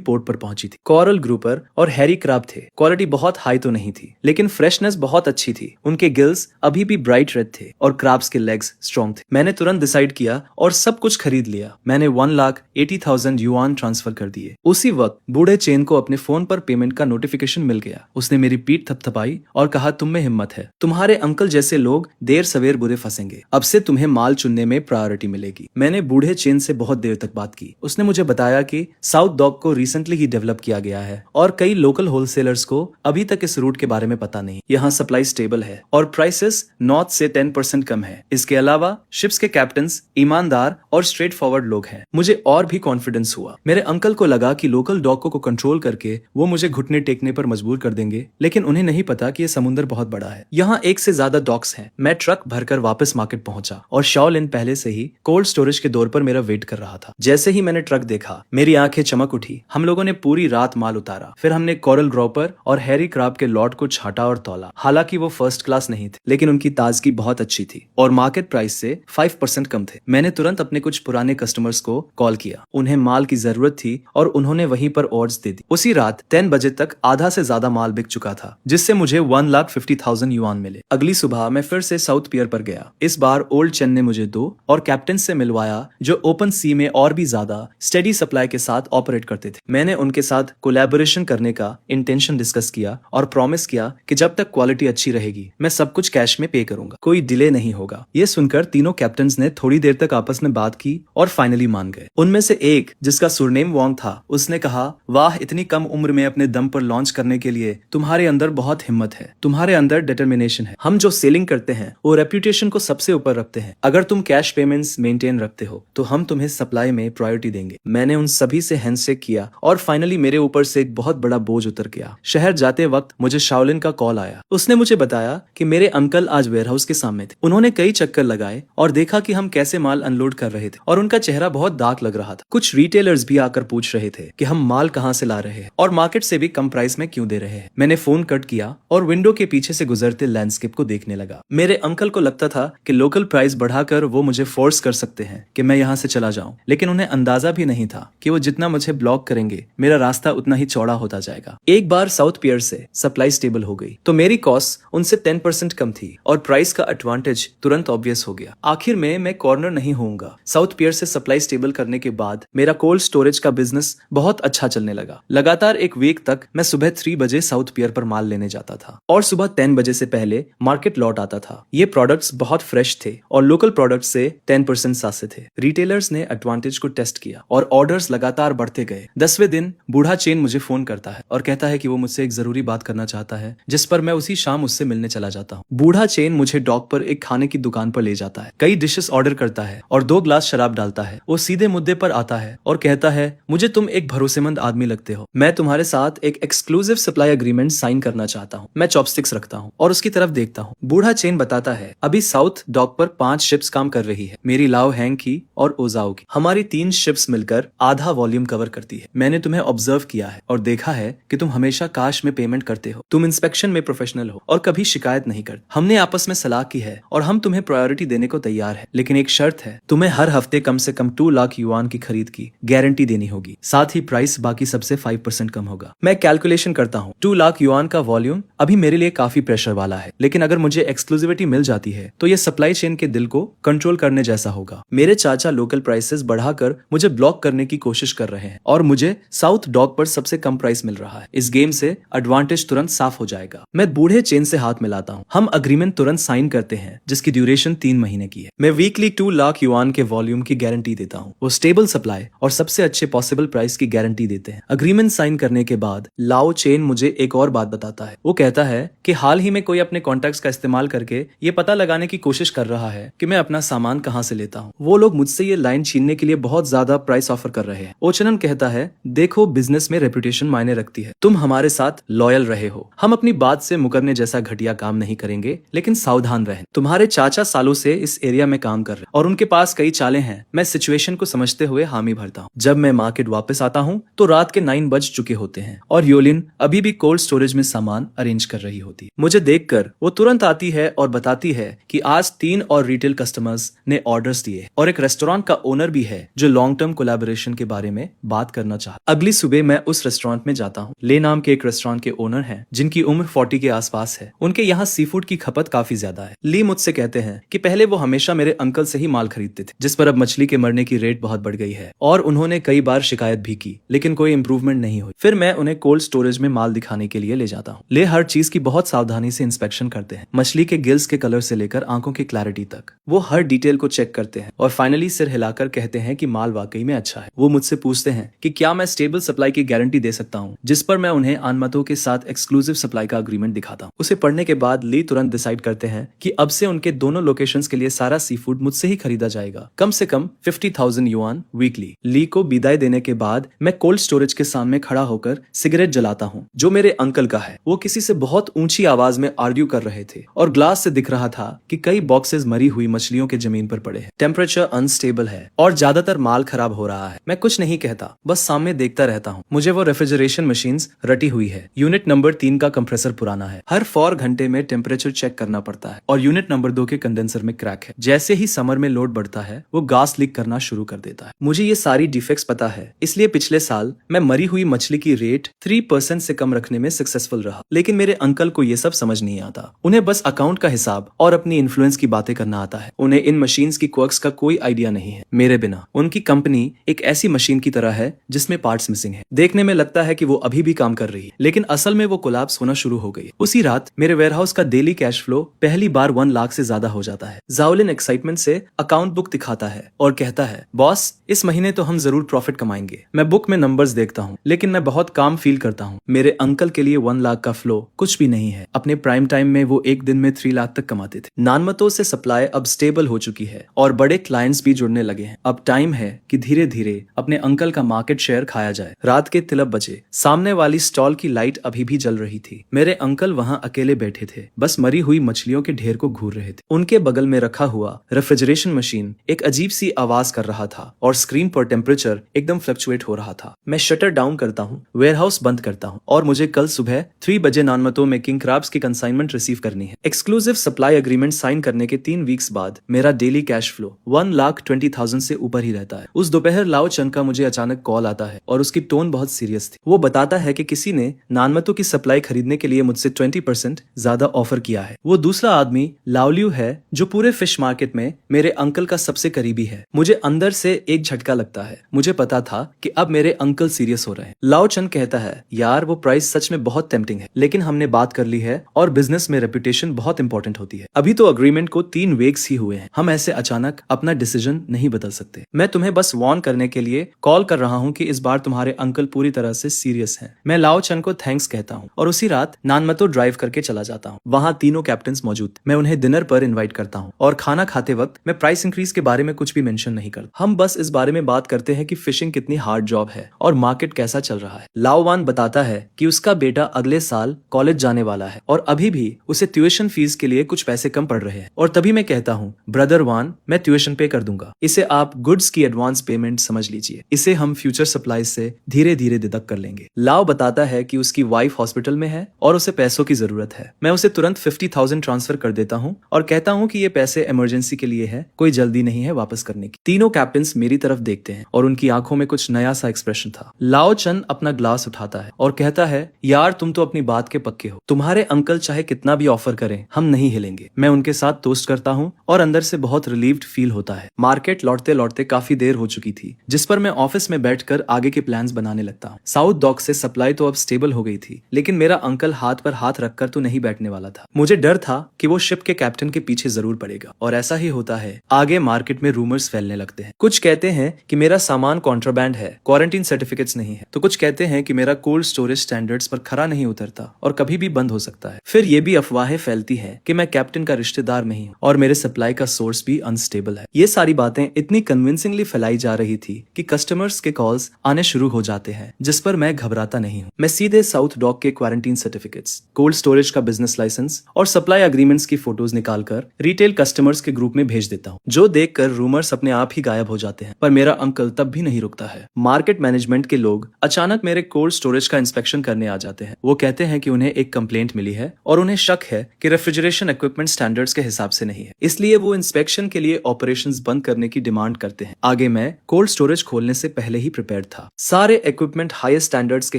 पोर्ट पर पहुंची थी। कोरल ग्रुपर और हैरी क्रैब थे। क्वालिटी बहुत हाई तो नहीं थी, लेकिन फ्रेशनेस बहुत अच्छी थी। उनके गिल्स अभी भी ब्राइट रेड थे और क्रैब्स के लेग्स स्ट्रॉन्ग थे। मैंने तुरंत डिसाइड किया और सब कुछ खरीद लिया। मैंने 1,80,000 युआन ट्रांसफर कर दिए। उसी वक्त बूढ़े चेन को अपने फोन पर पेमेंट का नोटिफिकेशन मिल गया। उसने मेरी पीठ थपथपाई और कहा, तुम में हिम्मत है। तुम्हारे अंकल जैसे लोग देर सवेर बुरे फंसेंगे। अब से तुम्हें माल चुनने में प्रायोरिटी मिलेगी। मैंने बूढ़े चेन से बहुत देर तक बात की। उसने मुझे बताया कि साउथ डॉक को रिसेंटली ही डेवलप किया गया है और कई लोकल होलसेलर्स को अभी तक इस रूट के बारे में पता नहीं। यहाँ सप्लाई स्टेबल है और प्राइसेस नॉर्थ से 10% कम है। इसके अलावा शिप्स के कैप्टन्स ईमानदार और स्ट्रेट फॉरवर्ड लोग हैं। मुझे और भी कॉन्फिडेंस हुआ। मेरे अंकल को लगा कि लोकल डॉकों को कंट्रोल करके वो मुझे घुटने टेकने पर मजबूर कर देंगे, लेकिन उन्हें नहीं पता कि ये समुद्र बहुत बड़ा है। यहाँ 1 से ज्यादा डॉक्स हैं। मैं ट्रक भरकर वापस मार्केट पहुंचा और शाओलिन पहले से ही कोल्ड स्टोरेज के डोर पर मेरा वेट कर रहा था। जैसे ही मैंने ट्रक देखा, मेरी आंखें चमक उठी। हम लोगों ने पूरी रात माल उतारा। फिर हमने कोरल ग्रुपर और हैरी क्रैब के लॉट को छाटा और तौला। हालांकि वो फर्स्ट क्लास नहीं थे, लेकिन उनकी ताजगी बहुत अच्छी थी और मार्केट प्राइस से 5% कम थे। मैंने तुरंत अपने कुछ पुराने कस्टमर्स को कॉल किया। उन्हें माल की जरूरत थी और उन्होंने वहीं पर ऑर्डर्स दे दी। उसी रात 10 बजे तक आधा से ज्यादा माल बिक चुका था, जिससे मुझे 1,50,000 युआन मिले। अगली सुबह मैं फिर से साउथ पियर पर गया। इस बार ओल्ड चेन ने मुझे 2 और कैप्टन से मिलवाया जो ओपन सी में और भी ज्यादा स्टेडी सप्लाई के साथ ऑपरेट करते थे। मैंने उनके साथ कोलैबोरेशन करने का इंटेंशन डिस्कस किया और प्रॉमिस किया कि जब तक क्वालिटी अच्छी रहेगी मैं सब कुछ कैश में पे करूंगा, कोई डिले नहीं होगा। ये सुनकर तीनों कैप्टन ने थोड़ी देर तक आपस में बात की और फाइनली मान गए। उनमें से एक, जिसका सुरनेम वोंग था, उसने कहा, वाह, इतनी कम उम्र में अपने दम पर लॉन्च करने के लिए तुम्हारे अंदर बहुत हिम्मत है, तुम्हारे अंदर डिटर्मिनेशन है। हम जो सेलिंग करते हैं वो रेप्यूटेशन को सबसे ऊपर रखते हैं। अगर तुम कैश पेमेंट्स मेंटेन रखते हो तो हम तुम्हें सप्लाई में प्रायोरिटी देंगे। मैंने उन सभी से हैंडशेक किया और फाइनली मेरे ऊपर से एक बहुत बड़ा बोझ उतर गया। शहर जाते वक्त मुझे शाओलिन का कॉल आया। उसने मुझे बताया कि मेरे अंकल आज वेयरहाउस के सामने थे। उन्होंने कई चक्कर लगाए और देखा कि हम कैसे माल अनलोड कर रहे थे और उनका चेहरा बहुत डार्क लग रहा था। कुछ रिटेलर्स भी आकर पूछ रहे थे कि हम माल कहां से ला रहे हैं और मार्केट से भी कम प्राइस में क्यों दे रहे हैं। मैंने फोन कट किया और विंडो के पीछे से गुजरते लैंडस्केप को देखने लगा। मेरे अंकल को लगता था कि लोकल प्राइस बढ़ाकर वो मुझे फोर्स कर सकते हैं कि मैं यहाँ से चला जाऊं, लेकिन उन्हें अंदाजा भी नहीं था कि वो जितना मुझे ब्लॉक करेंगे मेरा रास्ता उतना ही चौड़ा होता जाएगा। एक बार साउथ पियर से सप्लाई स्टेबल हो गई तो मेरी कॉस्ट उनसे 10% कम थी और प्राइस का एडवांटेज तुरंत ऑब्वियस हो गया। आखिर में मैं कॉर्नर नहीं होऊंगा। साउथ पियर से सप्लाई स्टेबल करने के बाद मेरा कोल्ड स्टोरेज का बिजनेस बहुत अच्छा चलने लगा। लगातार एक वीक तक मैं सुबह 3 बजे साउथ पियर पर माल लेने जाता था और सुबह 10 बजे से पहले मार्केट लौट आता था। ये प्रोडक्ट्स बहुत फ्रेश थे और लोकल प्रोडक्ट्स से 10% सस्ते थे। रिटेलर्स ने एडवांटेज को टेस्ट किया और ऑर्डर्स लगातार बढ़ते गए। 10वें दिन बूढ़ा चेन मुझे फोन करता है और कहता है कि वो मुझसे एक जरूरी बात करना चाहता है, जिस पर मैं उसी शाम उससे मिलने चला जाता हूँ। बूढ़ा चेन मुझे डॉक पर एक खाने की दुकान पर ले जाता है, कई डिशेस ऑर्डर करता है और 2 ग्लास शराब डालता है। वो सीधे मुद्दे पर आता है और कहता है, मुझे तुम एक भरोसेमंद आदमी लगते हो, मैं तुम्हारे साथ एक एक्सक्लूसिव सप्लाई एग्रीमेंट साइन करना चाहता हूँ। मैं चॉपस्टिक्स रखता हूँ और उसकी तरफ देखता हूँ। बूढ़ा चेन बताता है, अभी साउथ डॉक पर 5 शिप्स काम कर रही है, मेरी लाओ हैंग की और ओजाओ की। हमारी 3 शिप्स मिलकर आधा वॉल्यूम कवर करती है। मैंने तुम्हें ऑब्जर्व किया है और देखा है कि तुम हमेशा काश में पेमेंट करते हो, तुम इंस्पेक्शन में प्रोफेशनल हो और कभी शिकायत नहीं करते। हमने आपस में सलाह की है और हम तुम्हें प्रायोरिटी देने को तैयार है, लेकिन एक शर्त है, तुम्हें हर हफ्ते कम से कम 2 लाख युआन की खरीद की गारंटी देनी होगी, साथ ही प्राइस बाकी सबसे 5% कम होगा। मैं कैलकुलेशन करता हूँ, 2 लाख युआन का वॉल्यूम अभी मेरे लिए काफी प्रेशर वाला है, लेकिन अगर मुझे एक्सक्लूसिविटी मिल जाती है तो ये सप्लाई चेन के दिल को कंट्रोल करने जैसा होगा। मेरे चाचा लोकल प्राइसेस बढ़ाकर मुझे ब्लॉक करने की कोशिश कर रहे हैं और मुझे साउथ डॉक पर सबसे कम प्राइस मिल रहा है। इस गेम से एडवांटेज तुरंत साफ हो जाएगा। मैं बूढ़े चेन से हाथ मिलाता हूँ। हम अग्रीमेंट तुरंत साइन करते हैं जिसकी ड्यूरेशन 3 महीने की है। मैं वीकली 2 लाख युआन के वॉल्यूम की गारंटी देता हूँ। वो स्टेबल सप्लाई और सबसे अच्छे पॉसिबल प्राइस की गारंटी देते हैं। अग्रीमेंट साइन करने के बाद लाओ चेन मुझे एक और बात बताता है। वो कहता है कि हाल ही में कोई अपने कॉन्टैक्ट्स का इस्तेमाल करके ये पता लगाने की कोशिश कर रहा है कि मैं अपना सामान कहाँ से लेता हूँ। वो लोग मुझसे ये लाइन छीनने के लिए बहुत ज्यादा प्राइस ऑफर कर रहे हैं। ओचनन कहता है, देखो, बिजनेस में रेपुटेशन मायने रखती है, तुम हमारे साथ लॉयल रहे हो, हम अपनी बात से मुकरने जैसा घटिया काम नहीं करेंगे, लेकिन सावधान रहें। तुम्हारे चाचा सालों से इस एरिया में काम कर रहे हैं और उनके पास कई चालें हैं। मैं सिचुएशन को समझते हुए हामी भरता हूँ। जब मैं मार्केट वापस आता हूँ तो रात के 9 बज चुके होते हैं और योलिन अभी भी कोल्ड स्टोरेज में सामान अरेंज कर रही होती है। मुझे देखकर वो तुरंत आती है और बताती है कि आज 3 और रिटेल कस्टमर्स ने ऑर्डर्स दिए और एक रेस्टोरेंट का ओनर भी है जो लॉन्ग टर्म कोलैबोरेशन के बारे में बात करना चाहता। अगली सुबह मैं उस रेस्टोरेंट में जाता हूँ। ले नाम के एक रेस्टोरेंट के ओनर हैं जिनकी उम्र 40 के आसपास है। उनके यहाँ सी फूड की खपत काफी ज्यादा है। ली मुझसे कहते हैं कि पहले वो हमेशा मेरे अंकल से ही माल खरीदते थे, जिस पर अब मछली के मरने की रेट बहुत बढ़ गई है और उन्होंने कई बार शिकायत भी की, लेकिन कोई इंप्रूवमेंट नहीं हुई। फिर मैं उन्हें कोल्ड स्टोरेज में माल दिखाने के लिए ले जाता हूँ। ले हर चीज की बहुत सावधानी से इंस्पेक्शन करते हैं, मछली के गिल्स के कलर से लेकर आंखों की क्लैरिटी तक। वो हर डिटेल को चेक करते हैं और फाइनली सिर हिलाकर कहते हैं कि माल वाकई में अच्छा है। वो मुझसे पूछते हैं कि क्या मैं स्टेबल सप्लाई की गारंटी दे सकता हूँ, जिस पर मैं उन्हें अनमतों के साथ एक्सक्लूसिव सप्लाई का अग्रीमेंट दिखाता हूँ। उसे पढ़ने के बाद ली तुरंत डिसाइड करते हैं कि अब से उनके दोनों लोकेशंस के लिए सारा सी फूड मुझसे ही खरीदा जाएगा, कम से कम 50,000 युआन वीकली। ली को विदाई देने के बाद मैं कोल्ड स्टोरेज के सामने खड़ा होकर सिगरेट जलाता हूँ, जो मेरे अंकल का है। वो किसी से बहुत ऊंची आवाज में आर्ग्यू कर रहे थे और ग्लास से दिख रहा था कि कई बॉक्सेस मरी हुई मछलियों के जमीन पर पड़े हैं। टेम्परेचर अनस्टेबल है और ज्यादातर माल खराब हो रहा है। मैं कुछ नहीं कहता, बस सामने देखता रहता हूँ। मुझे वो रेफ्रिजरेशन मशीन्स रटी हुई है। यूनिट नंबर 3 का कंप्रेसर पुराना है, हर 4 घंटे में टेम्परेचर चेक करना पड़ता है और यूनिट नंबर 2 के कंडेंसर में क्रैक है। जैसे ही समर में लोड बढ़ता है वो गैस लीक करना शुरू कर देता है। मुझे ये सारी डिफेक्ट्स पता है, इसलिए पिछले साल मैं मरी हुई मछली की रेट 3% से कम रखने में सक्सेसफुल रहा। लेकिन मेरे अंकल को ये सब समझ नहीं आता। उन्हें बस अकाउंट का हिसाब और अपनी इन्फ्लुएंस की बातें करना आता है। उन्हें इन मशीन्स की क्वर्क्स का कोई आइडिया नहीं है। मेरे बिना उनकी कंपनी एक ऐसी मशीन की तरह है जिसमें पार्ट्स मिसिंग है। देखने में लगता है कि वो अभी भी काम कर रही है, लेकिन असल में वो कोलैप्स होना शुरू हो गई। उसी रात मेरे वेयरहाउस का डेली कैश फ्लो पहली बार 1 लाख से ज्यादा हो जाता है। शाओलिन एक्साइटमेंट से अकाउंट बुक दिखाता है और कहता है, बॉस इस महीने तो हम जरूर प्रॉफिट कमाएंगे। मैं बुक में नंबर्स देखता हूँ, लेकिन मैं बहुत काम फील करता हूँ। मेरे अंकल के लिए 1 लाख का फ्लो कुछ भी नहीं है। अपने प्राइम टाइम में वो एक दिन में 3 लाख तक कमाते थे। नानमतो से सप्लाई अब स्टेबल हो चुकी है और बड़े क्लाइंट्स भी जुड़ने लगे हैं। अब टाइम है कि धीरे धीरे अपने अंकल का मार्केट शेयर खाया जाए। रात के 3 बजे सामने वाली स्टॉल की लाइट अभी भी जल रही थी। मेरे अंकल वहाँ अकेले बैठे थे, बस मरी हुई मछलियों के ढेर को घूर रहे थे। उनके बगल में रखा हुआ रेफ्रिजरेशन मशीन एक अजीब सी आवाज कर रहा था और स्क्रीन पर टेम्परेचर एकदम फ्लक्चुएट हो रहा था। मैं शटर डाउन करता हूँ, वेयरहाउस बंद करता हूँ और मुझे कल सुबह 3 बजे नानमतो में किंग क्रैब्स की कंसाइनमेंट रिसीव करनी है। एक्सक्लूसिव सप्लाई एग्रीमेंट साइन करने के 3 वीक्स बाद मेरा डेली कैश फ्लो 1,20,000 से ऊपर ही रहता है। उस दोपहर लाओ चन का मुझे अचानक कॉल आता है और उसकी टोन बहुत सीरियस थी। वो बताता है कि किसी ने नानमतो की सप्लाई खरीदने के लिए मुझसे 20% ज्यादा ऑफर किया है। वो दूसरा आदमी लाओलियू है जो पूरे फिश मार्केट में मेरे अंकल का सबसे करीबी है। मुझे अंदर से एक झटका लगता है। मुझे पता था कि अब मेरे अंकल सीरियस हो रहे हैं। लाओ चन कहता है, यार वो प्राइस सच में बहुत टेम्पटिंग है, लेकिन हमने बात कर ली है और बिजनेस में रेपुटेशन बहुत इंपॉर्टेंट होती है। अभी तो अग्रीमेंट को 3 वीक्स ही हुए हैं। हम ऐसे अचानक अपना डिसीजन नहीं बदल सकते। मैं तुम्हें बस वार्न करने के लिए कॉल कर रहा हूँ कि इस बार तुम्हारे अंकल पूरी तरह से सीरियस हैं। मैं लाओ चन को थैंक्स कहता हूँ और उसी रात नानमतो ड्राइव करके चला जाता हूँ। वहाँ तीनों कैप्टन मौजूद थे। मैं उन्हें डिनर पर इन्वाइट करता हूँ और खाना खाते वक्त मैं प्राइस इंक्रीज के बारे में कुछ भी मेंशन नहीं करता। हम बस इस बारे में बात करते हैं कि फिशिंग कितनी हार्ड जॉब है और मार्केट कैसा चल रहा है। लाओ वान बताता है कि उसका बेटा अगले साल कॉलेज जाने वाला है और अभी भी उसे ट्यूशन फीस के लिए कुछ पैसे कम पड़ रहे हैं। और तभी मैं कहता हूँ, ब्रदर वान, मैं ट्यूशन पे कर दूंगा। इसे आप गुड्स की एडवांस पेमेंट समझ लीजिए। इसे हम फ्यूचर सप्लाई से धीरे धीरे डिडक्ट कर लेंगे। लाओ बताता है कि उसकी वाइफ हॉस्पिटल में है और उसे पैसों की जरूरत है। मैं उसे तुरंत 50,000 ट्रांसफर कर देता हूँ और कहता हूँ कि ये पैसे इमरजेंसी के लिए है, कोई जल्दी नहीं है वापस करने की। तीनों कैप्टन मेरी तरफ देखते हैं और उनकी आंखों में कुछ नया सा एक्सप्रेशन था। लाओ चन अपना ग्लास उठाता है और कहता है, यार तुम तो अपनी बात के पक्के हो। तुम्हारे अंकल चाहे कितना भी ऑफर करें, हम नहीं हिलेंगे। मैं उनके साथ टोस्ट करता हूँ और अंदर से बहुत रिलीव्ड फील होता है। मार्केट लौटते लौटते काफी देर हो चुकी थी, जिस पर मैं ऑफिस में बैठकर आगे के प्लान्स बनाने लगता हूँ। साउथ डॉक से सप्लाई तो अब स्टेबल हो गई थी, लेकिन मेरा अंकल हाथ पर हाथ रखकर तो नहीं बैठने वाला था। मुझे डर था कि वो शिप के कैप्टन के पीछे जरूर पड़ेगा और ऐसा ही होता है। आगे मार्केट में रूमर्स फैलने लगते हैं। कुछ कहते हैं कि मेरा सामान कॉन्ट्राबैंड है, क्वारंटीन सर्टिफिकेट्स नहीं है, तो कुछ कहते हैं कि मेरा कोल्ड स्टोरेज स्टैंडर्ड्स पर खरा नहीं उतरता और कभी भी बंद हो सकता है। फिर ये भी अफवाहें फैलती है कि मैं कैप्टन का रिश्तेदार नहीं हूँ और मेरे सप्लाई का सोर्स भी अनस्टेबल है। ये सारी बातें इतनी कन्विंसिंगली फैलाई जा रही थी कि कस्टमर्स के कॉल्स आने शुरू हो जाते हैं, जिस पर मैं घबराता नहीं हूँ। मैं सीधे साउथ डॉक के क्वारंटीन सर्टिफिकेट्स, कोल्ड स्टोरेज का बिजनेस लाइसेंस और सप्लाई अग्रीमेंट्स की फोटोज निकालकर रिटेल कस्टमर्स के ग्रुप में भेज देता हूँ, जो देखकर रूमर्स अपने आप ही गायब हो जाते हैं। पर मेरा अंकल तब भी नहीं रुकता है। मार्केट मैनेजमेंट के लोग अचानक मेरे कोल्ड स्टोरेज का इंस्पेक्शन करने आ जाते हैं। वो कहते हैं कि उन्हें एक कंप्लेंट मिली है और उन्हें शक है कि रेफ्रिजरेशन इक्विपमेंट स्टैंडर्ड्स के हिसाब से नहीं है, इसलिए वो इंस्पेक्शन के लिए ऑपरेशंस बंद करने की डिमांड करते हैं। आगे मैं कोल्ड स्टोरेज खोलने से पहले ही प्रिपेयर्ड था। सारे इक्विपमेंट हाईएस्ट स्टैंडर्ड्स के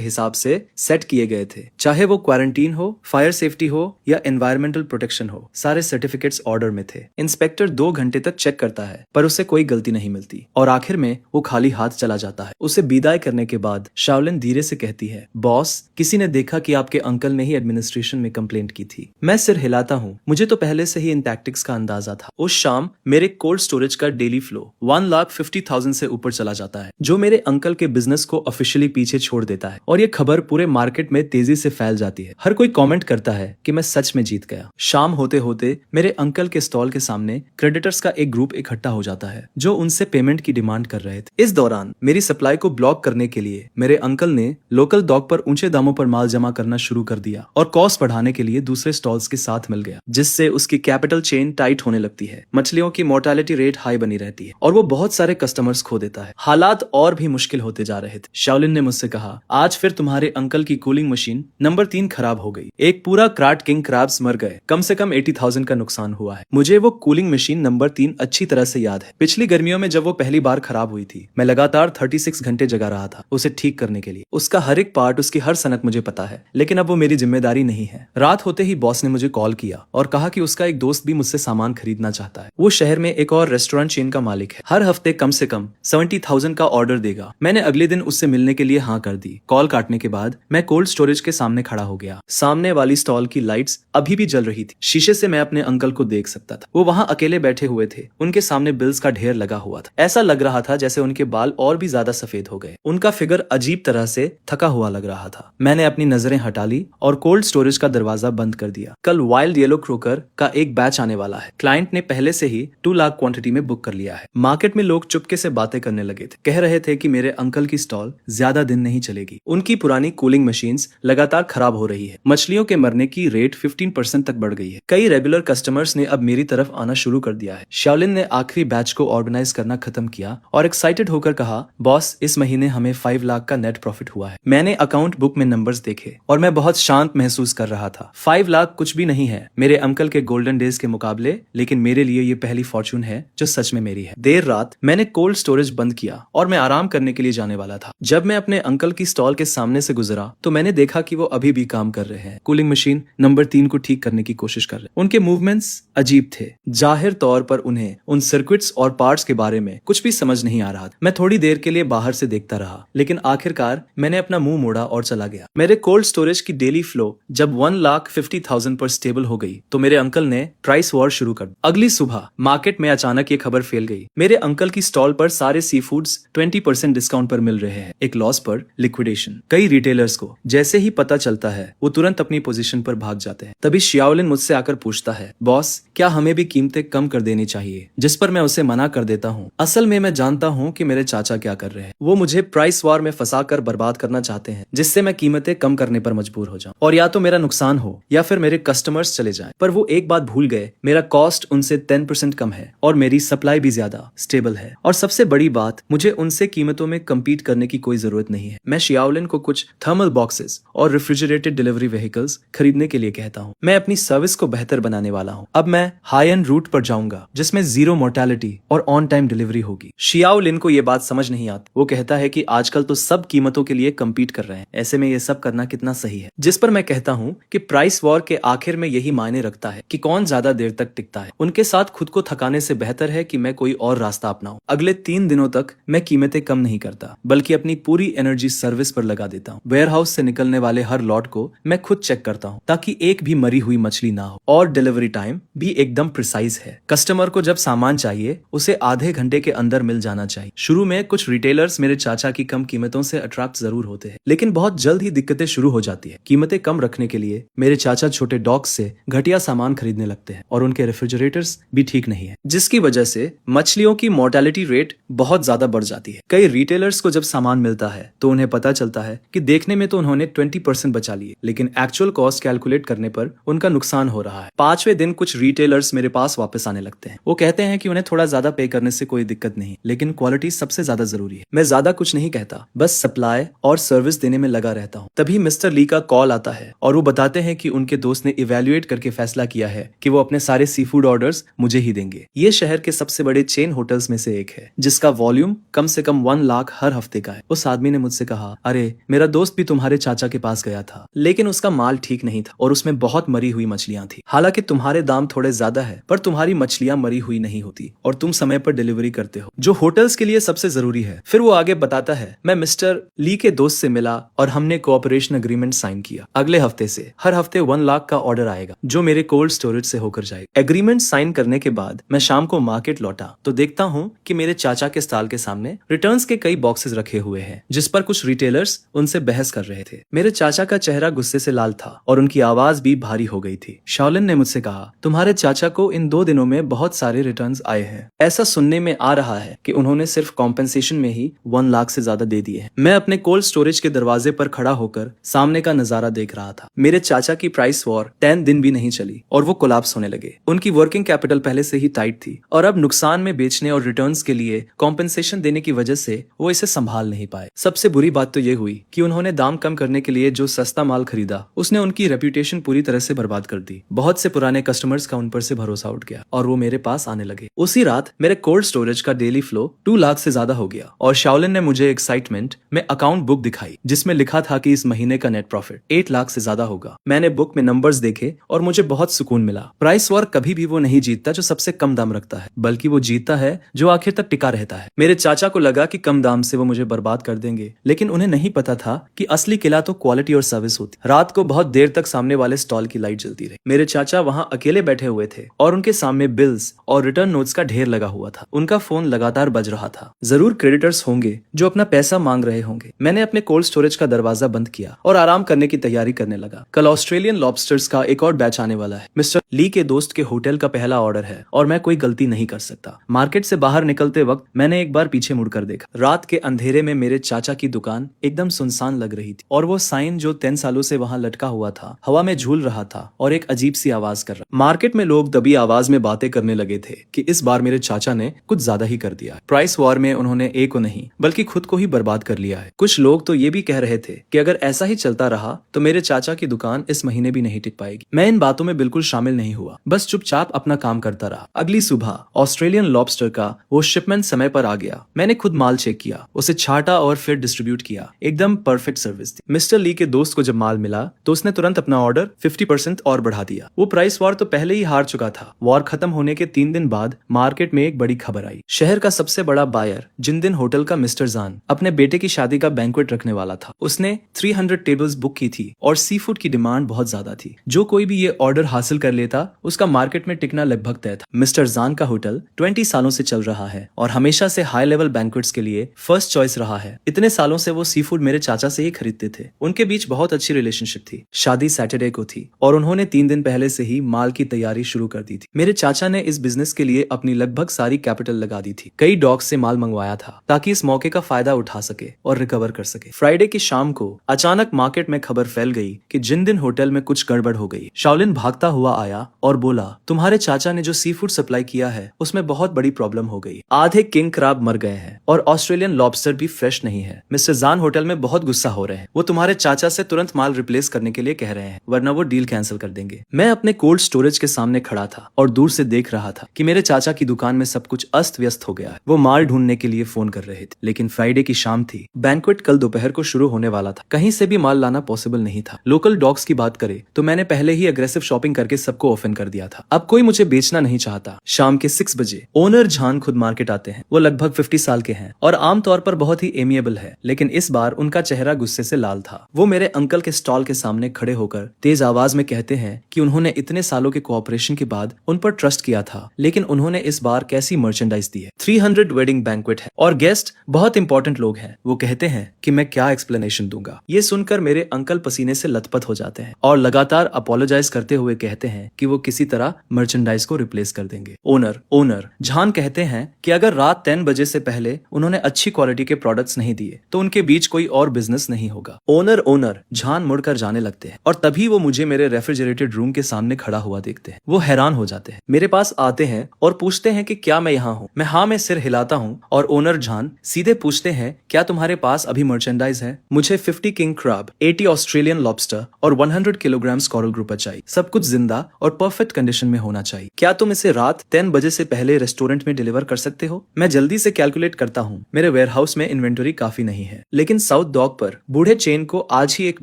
हिसाब से सेट किए गए थे, चाहे वो क्वारंटीन हो, फायर सेफ्टी हो या एनवायरमेंटल प्रोटेक्शन हो। सारे सर्टिफिकेट्स ऑर्डर में थे। इंस्पेक्टर 2 घंटे तक चेक करता है, पर उसे कोई गलती नहीं मिलती और आखिर में वो खाली हाथ चला जाता है। उसे विदाई करने के बाद शाओलिन धीरे से कहती है, बॉस, किसी ने देखा कि आपके अंकल ने ही एडमिनिस्ट्रेशन में कंप्लेंट की थी। मैं सिर हिलाता हूँ। मुझे तो पहले से ही इन टैक्टिक्स का अंदाजा था। उस शाम मेरे कोल्ड स्टोरेज का डेली फ्लो 1,50,000 से ऊपर चला जाता है, जो मेरे अंकल के बिजनेस को ऑफिशियली पीछे छोड़ देता है और ये खबर पूरे मार्केट में तेजी से फैल जाती है। हर कोई कमेंट करता है कि मैं सच में जीत गया। शाम होते होते मेरे अंकल के स्टॉल के सामने क्रेडिटर्स का एक ग्रुप इकट्ठा हो जाता है, जो उनसे पेमेंट की डिमांड कर रहे थे। इस दौरान मेरी सप्लाई को ब्लॉक करने के लिए मेरे अंकल ने लोकल डॉक पर ऊंचे दामों पर माल जमा करना शुरू कर दिया और कॉस्ट बढ़ाने के लिए दूसरे स्टॉल्स के साथ मिल गया, जिससे उसकी कैपिटल चेन टाइट होने लगती है। मछलियों की मोर्टेलिटी रेट हाई बनी रहती है और वो बहुत सारे कस्टमर्स खो देता है। हालात और भी मुश्किल होते जा रहे थे। शाओलिन ने मुझसे कहा, आज फिर तुम्हारे अंकल की कूलिंग मशीन नंबर 3 खराब हो गई। एक पूरा क्राट किंग क्रैब्स मर गए। कम से कम 80,000 का नुकसान हुआ है। मुझे वो कूलिंग मशीन नंबर 3 अच्छी तरह से याद है। पिछली गर्मियों में जब वो पहली बार खराब हुई थी, मैं लगातार 36 घंटे जगा रहा था उसे ठीक करने के लिए। उसका हर एक पार्ट, उसकी हर सनक मुझे पता है, लेकिन अब वो मेरी जिम्मेदारी नहीं है। रात होते ही बॉस ने मुझे कॉल किया और कहा कि उसका एक दोस्त भी मुझसे सामान खरीदना चाहता है। वो शहर में एक और रेस्टोरेंट चेन का मालिक है। हर हफ्ते कम से कम 70,000 का ऑर्डर देगा। मैंने अगले दिन उससे मिलने के लिए हाँ कर दी। कॉल काटने के बाद मैं कोल्ड स्टोरेज के सामने खड़ा हो गया। सामने वाली स्टॉल की लाइट्स अभी भी जल रही थी। शीशे से मैं अपने अंकल को देख सकता था। वो वो वहाँ अकेले बैठे हुए थे, उनके सामने बिल्स का ढेर लगा हुआ था। ऐसा लग रहा था जैसे उनके बाल और भी ज्यादा सफेद हो गए। उनका फिगर अजीब तरह से थका हुआ लग रहा था। मैंने अपनी नजरें हटा ली और कोल्ड स्टोरेज का दरवाजा बंद कर दिया। कल वाइल्ड येलो क्रोकर का एक बैच आने वाला है। क्लाइंट ने पहले से ही 2 लाख क्वांटिटी में बुक कर लिया है। मार्केट में लोग चुपके से बातें करने लगे थे, कह रहे थे कि मेरे अंकल की स्टॉल ज्यादा दिन नहीं चलेगी। उनकी पुरानी कूलिंग मशीन्स लगातार खराब हो रही है। मछलियों के मरने की रेट 15% तक बढ़ गई है। कई रेगुलर कस्टमर्स ने अब मेरी तरफ आना शुरू कर दिया है। शाओलिन ने आखिरी बैच को ऑर्गेनाइज करना खत्म किया और एक्साइटेड होकर कहा, बॉस इस महीने हमें 5 लाख का नेट प्रॉफिट हुआ है। मैंने अकाउंट बुक में नंबर्स देखे और मैं बहुत शांत महसूस कर रहा था। 5 लाख कुछ भी नहीं है मेरे अंकल के गोल्डन डेज के मुकाबले, लेकिन मेरे लिए ये पहली फॉर्चून है जो सच में मेरी है। देर रात मैंने कोल्ड स्टोरेज बंद किया और मैं आराम करने के लिए जाने वाला था। जब मैं अपने अंकल की स्टॉल के सामने से गुजरा तो मैंने देखा कि वो अभी भी काम कर रहे हैं। कूलिंग मशीन नंबर 3 को ठीक करने की कोशिश कर रहे। उनके मूवमेंट्स अजीब थे। जाहिर तौर पर उन्हें उन सर्किट्स और पार्ट्स के बारे में कुछ भी समझ नहीं आ रहा था। मैं थोड़ी देर के लिए बाहर से देखता रहा, लेकिन आखिरकार मैंने अपना मुंह मोड़ा और चला गया। मेरे कोल्ड स्टोरेज की डेली फ्लो जब 1,50,000 पर स्टेबल हो गई तो मेरे अंकल ने प्राइस वॉर शुरू कर दी। अगली सुबह मार्केट में अचानक ये खबर फैल गई, मेरे अंकल की स्टॉल पर सारे सी फूड्स 20% डिस्काउंट पर मिल रहे हैं। एक लॉस पर लिक्विडेशन। कई रिटेलर्स को जैसे ही पता चलता है वो तुरंत अपनी पोजीशन पर भाग जाते हैं। तभी शाओलिन मुझसे आकर पूछता है, बॉस क्या हमें भी कीमतें कम कर देनी चाहिए? जिस पर मैं उसे मना कर देता हूँ। असल में मैं जानता हूँ कि मेरे चाचा क्या कर रहे हैं। वो मुझे प्राइस वॉर में फंसा कर बर्बाद करना चाहते हैं, जिससे मैं कीमतें कम करने पर मजबूर हो जाऊं और या तो मेरा नुकसान हो या फिर मेरे कस्टमर्स चले जाएं। पर वो एक बात भूल गए, मेरा कॉस्ट उनसे 10% कम है और मेरी सप्लाई भी ज्यादा स्टेबल है। और सबसे बड़ी बात, मुझे उनसे कीमतों में कम्पीट करने की कोई जरूरत नहीं है। मैं शाओलिन को कुछ थर्मल बॉक्सेस और रेफ्रिजरेटेड डिलीवरी व्हीकल्स खरीदने के लिए कहता हूँ। मैं अपनी सर्विस को बेहतर बनाने वाला हूँ। अब मैं हाई एंड रूट पर जाऊंगा जिसमें 0 मोर्टेलिटी और ऑन टाइम डिलीवरी होगी। शाओलिन को ये बात समझ नहीं आती। वो कहता है कि आजकल तो सब कीमतों के लिए कम्पीट कर रहे हैं, ऐसे में ये सब करना कितना सही है। जिस पर मैं कहता हूँ कि प्राइस वॉर के आखिर में यही मायने रखता है कि कौन ज्यादा देर तक टिकता है। उनके साथ खुद को थकाने से बेहतर है कि मैं कोई और रास्ता अपनाऊं। अगले 3 दिनों तक मैं कीमतें कम नहीं करता, बल्कि अपनी पूरी एनर्जी सर्विस पर लगा देता हूँ। वेयरहाउस से निकलने वाले हर लॉट को मैं खुद चेक करता हूँ ताकि एक भी मरी हुई मछली ना हो। और डिलीवरी टाइम भी एकदम प्रिसाइज है। कस्टमर को जब सामान चाहिए उसे आधे घंटे के अंदर मिल जाना चाहिए। शुरू में कुछ रिटेलर्स मेरे चाचा की कम कीमतों से अट्रैक्ट जरूर होते हैं, लेकिन बहुत जल्द ही दिक्कतें शुरू हो जाती है। कीमतें कम रखने के लिए मेरे चाचा छोटे डॉग्स से घटिया सामान खरीदने लगते हैं और उनके रेफ्रिजरेटर्स भी ठीक नहीं है, जिसकी वजह से मछलियों की मोर्टेलिटी रेट बहुत ज्यादा बढ़ जाती है। कई रिटेलर्स को जब सामान मिलता है तो उन्हें पता चलता है कि देखने में तो उन्होंने 20% बचा लिए, लेकिन एक्चुअल कॉस्ट कैलकुलेट करने पर उनका नुकसान हो रहा है। 5वें दिन कुछ रिटेलर्स मेरे पास वापस आने लगते हैं। वो कहते हैं कि उन्हें थोड़ा ज्यादा पे करने से कोई दिक्कत नहीं, लेकिन क्वालिटी सबसे ज्यादा जरूरी है। मैं ज्यादा कुछ नहीं कहता, बस सप्लाई और सर्विस देने में लगा रहता हूँ। तभी मिस्टर ली का कॉल आता है और वो बताते हैं कि उनके दोस्त ने इवेल्युएट करके फैसला किया है कि वो अपने सारे सी फूड ऑर्डर्स मुझे ही देंगे। ये शहर के सबसे बड़े चेन होटल्स में से एक है जिसका वॉल्यूम कम से कम 1 लाख हर हफ्ते का है। उस आदमी ने मुझसे कहा, अरे मेरा दोस्त भी तुम्हारे चाचा के पास गया था, लेकिन उसका माल ठीक नहीं था और उसमें बहुत मरी हुई मछलियां थी। हालांकि तुम्हारे दाम थोड़े ज्यादा है, पर तुम्हारी मछलियां मरी हुई नहीं होती और तुम समय पर डिलीवरी करते हो, जो होटल्स के लिए सबसे जरूरी है। फिर वो आगे बताता है, मैं मिस्टर ली के दोस्त से मिला और हमने कोऑपरेशन एग्रीमेंट साइन किया। अगले हफ्ते से हर हफ्ते 1 लाख का ऑर्डर आएगा जो मेरे कोल्ड स्टोरेज से होकर जाएगा। एग्रीमेंट साइन करने के बाद मैं शाम को मार्केट लौटा तो देखता हूँ कि मेरे चाचा के स्टॉल के सामने रिटर्न्स के कई बॉक्सेस रखे हुए हैं, जिस पर कुछ रिटेलर्स उनसे बहस कर रहे थे। मेरे चाचा का चेहरा गुस्से से लाल था और उनकी आवाज भी भारी हो गई थी। शाओलिन ने मुझसे कहा, तुम्हारे चाचा को इन 2 दिनों में बहुत सारे रिटर्न्स आए हैं। ऐसा सुनने में आ रहा है कि उन्होंने सिर्फ कॉम्पेंसेशन में ही 1 लाख से ज्यादा दे दिए हैं। मैं अपने कोल्ड स्टोरेज के दरवाजे पर खड़ा होकर सामने का नजारा देख रहा था। मेरे चाचा की प्राइस वॉर 10 दिन भी नहीं चली और वो कोलैप्स होने लगे। उनकी वर्किंग कैपिटल पहले से ही टाइट थी और अब नुकसान में बेचने और रिटर्न्स के लिए कॉम्पेंसेशन देने की वजह से वो इसे संभाल नहीं पाए। सबसे बुरी बात तो ये हुई कि उन्होंने दाम कम करने के लिए जो सस्ता माल खरीदा उसने उनकी रेप्यूटेशन पूरी तरह से बर्बाद कर दी। बहुत से पुराने कस्टमर्स का उन पर से भरोसा उठ गया और वो मेरे पास आने लगे। उसी रात मेरे कोल्ड स्टोरेज का डेली फ्लो 2 लाख से ज्यादा हो गया और शाओलिन ने मुझे एक्साइटमेंट में अकाउंट बुक दिखाई जिसमें लिखा था कि इस महीने का नेट प्रॉफिट 8 लाख से ज्यादा होगा। मैंने बुक में नंबर्स देखे और मुझे बहुत सुकून मिला। प्राइस वॉर कभी भी वो नहीं जीतता जो सबसे कम दाम रखता है, बल्कि वो जीतता है जो आखिर तक टिका रहता है। मेरे चाचा को लगा कि कम दाम से वो मुझे बर्बाद कर देंगे, लेकिन उन्हें नहीं पता था कि असली किला तो क्वालिटी और सर्विस होती। रात को बहुत देर तक सामने वाले स्टॉल की लाइट जलती रही। मेरे चाचा वहां अकेले बैठे हुए थे और उनके सामने बिल्स और रिटर्न नोट्स का ढेर लगा हुआ था। उनका फोन लगातार बज रहा था। जरूर क्रेडिटर्स होंगे जो अपना पैसा मांग रहे होंगे। मैंने अपने कोल्ड स्टोरेज का दरवाजा बंद किया और आराम करने की तैयारी करने लगा। कल ऑस्ट्रेलियन लॉबस्टर्स का एक और बैच आने वाला है। मिस्टर ली के दोस्त के होटल का पहला ऑर्डर है और मैं कोई गलती नहीं कर सकता। मार्केट से बाहर निकलते वक्त मैंने एक बार पीछे मुड़कर देखा। रात के अंधेरे में मेरे चाचा की दुकान एकदम सुनसान लग रही थी और वो साइन जो 10 सालों से वहां लटका हुआ था हवा में झूल रहा था और एक अजीब सी आवाज कर रहा। मार्केट में लोग दबी आवाज में बातें करने लगे थे कि इस बार मेरे चाचा ने कुछ ज्यादा ही कर दिया है। प्राइस वॉर में उन्होंने ए को नहीं बल्कि खुद को ही बर्बाद कर लिया है। कुछ लोग तो ये भी कह रहे थे कि अगर ऐसा ही चलता रहा तो मेरे चाचा की दुकान इस महीने भी नहीं टिक पाएगी। मैं इन बातों में बिल्कुल शामिल नहीं हुआ, बस चुपचाप अपना काम करता रहा। अगली सुबह ऑस्ट्रेलियन लॉबस्टर का वो शिपमेंट समय पर आ गया। मैंने खुद माल चेक किया, उसे छाटा और फिर डिस्ट्रीब्यूट किया। एकदम परफेक्ट सर्विस थी। मिस्टर ली के दोस्त को जब माल मिला तो उसने तुरंत अपना ऑर्डर 50% और बढ़ा दिया। वो प्राइस वॉर तो पहले ही हार चुका था। वॉर खत्म होने के 3 दिन बाद मार्केट में एक बड़ी खबर आई। शहर का सबसे बड़ा बायर जिन दिन होटल का मिस्टर जान अपने बेटे की शादी का बैंक्वेट रखने वाला था, उसने 300 टेबल्स बुक की थी और सी फूड की डिमांड बहुत ज्यादा थी। जो कोई भी ये ऑर्डर हासिल कर लेता उसका मार्केट में टिकना लगभग तय था। मिस्टर जान का होटल 20 सालों से चल रहा है और हमेशा से हाई लेवल बैंक्वेट्स के लिए फर्स्ट चॉइस रहा है। इतने सालों से वो सी फूड मेरे चाचा से ही खरीदते थे। उनके बीच बहुत अच्छी रिलेशनशिप थी। शादी सैटरडे को थी और उन्होंने 3 दिन पहले से ही माल की तैयारी शुरू कर दी थी। मेरे चाचा ने इस बिजनेस के लिए अपनी लगभग सारी कैपिटल लगा दी थी। कई डॉक्स से माल मंगवाया था ताकि इस मौके का फायदा उठा सके और रिकवर कर सके। फ्राइडे की शाम को अचानक मार्केट में खबर फैल गई कि जिन दिन होटल में कुछ गड़बड़ हो गई। शाओलिन भागता हुआ आया और बोला, तुम्हारे चाचा ने जो सी फूड सप्लाई किया है उसमें बहुत बड़ी प्रॉब्लम हो गई। आधे किंग क्रैब मर गए हैं और ऑस्ट्रेलियन लॉबस्टर भी फ्रेश नहीं है। मिस्टर जान होटल में बहुत गुस्सा हो रहे हैं। वो तुम्हारे चाचा से तुरंत माल रिप्लेस करने के लिए कह रहे हैं, वरना वो डील कैंसिल कर देंगे। मैं अपने कोल्ड स्टोरेज के सामने खड़ा था और दूर से देख रहा था कि मेरे चाचा की दुकान में सब कुछ अस्त व्यस्त हो गया है। वो माल ढूंढने के लिए फोन कर रहे थे, लेकिन फ्राइडे की शाम थी। बैंक्वेट कल दोपहर को शुरू होने वाला था। कहीं से भी माल लाना पॉसिबल नहीं था। लोकल डॉग्स की बात करें तो मैंने पहले ही अग्रेसिव शॉपिंग करके सबको ऑफेंड कर दिया था। अब कोई मुझे बेचना नहीं चाहता। शाम के 6 बजे ओनर जान खुद मार्केट आते हैं। वो लगभग 50 साल के हैं और आमतौर पर बहुत ही एमिएबल है, लेकिन इस बार उनका चेहरा गुस्से से लाल था। वो मेरे अंकल के स्टॉल के सामने खड़े होकर तेज आवाज में कहते हैं कि उन्होंने इतने सालों के कोऑपरेशन के बाद उन पर ट्रस्ट किया था, लेकिन उन्होंने इस बार कैसी मर्चेंडाइज दी है। 300 वेडिंग बैंक्वेट है और गेस्ट बहुत इंपॉर्टेंट लोग हैं। वो कहते हैं कि मैं क्या एक्सप्लेनेशन दूंगा। ये सुनकर मेरे अंकल पसीने से लथपथ हो जाते हैं और लगातार अपोलोजाइज करते हुए कहते हैं कि वो किसी तरह मर्चेंडाइज को रिप्लेस कर देंगे। ओनर जान कहते हैं कि अगर रात 10 बजे से पहले उन्होंने अच्छी क्वालिटी के प्रोडक्ट्स नहीं दिए तो उनके बीच कोई और बिजनेस नहीं होगा। ओनर जान मुड़कर जाने लगते हैं और तभी वो मुझे मेरे रेफ्रिजरेटेड रूम के सामने खड़ा हुआ देखते हैं। वो हैरान हो जाते हैं, मेरे पास आते हैं और पूछते हैं कि क्या मैं यहाँ हूँ। मैं हाँ में सिर हिलाता हूँ और ओनर जान सीधे पूछते हैं, क्या तुम्हारे पास अभी मर्चेंडाइज है? मुझे 50 किंग क्रैब, 80 ऑस्ट्रेलियन लॉबस्टर और 100 किलोग्राम कोरल ग्रुपर चाहिए। सब कुछ जिंदा और परफेक्ट कंडीशन में होना चाहिए। क्या तुम इसे रात 10 बजे से पहले रेस्टोरेंट में डिलीवर कर सकते हो? मैं जल्दी से कैलकुलेट करता हूँ। मेरे वेयरहाउस में इन्वेंटरी काफी नहीं है, लेकिन साउथ डॉक पर बूढ़े चेन को आज ही एक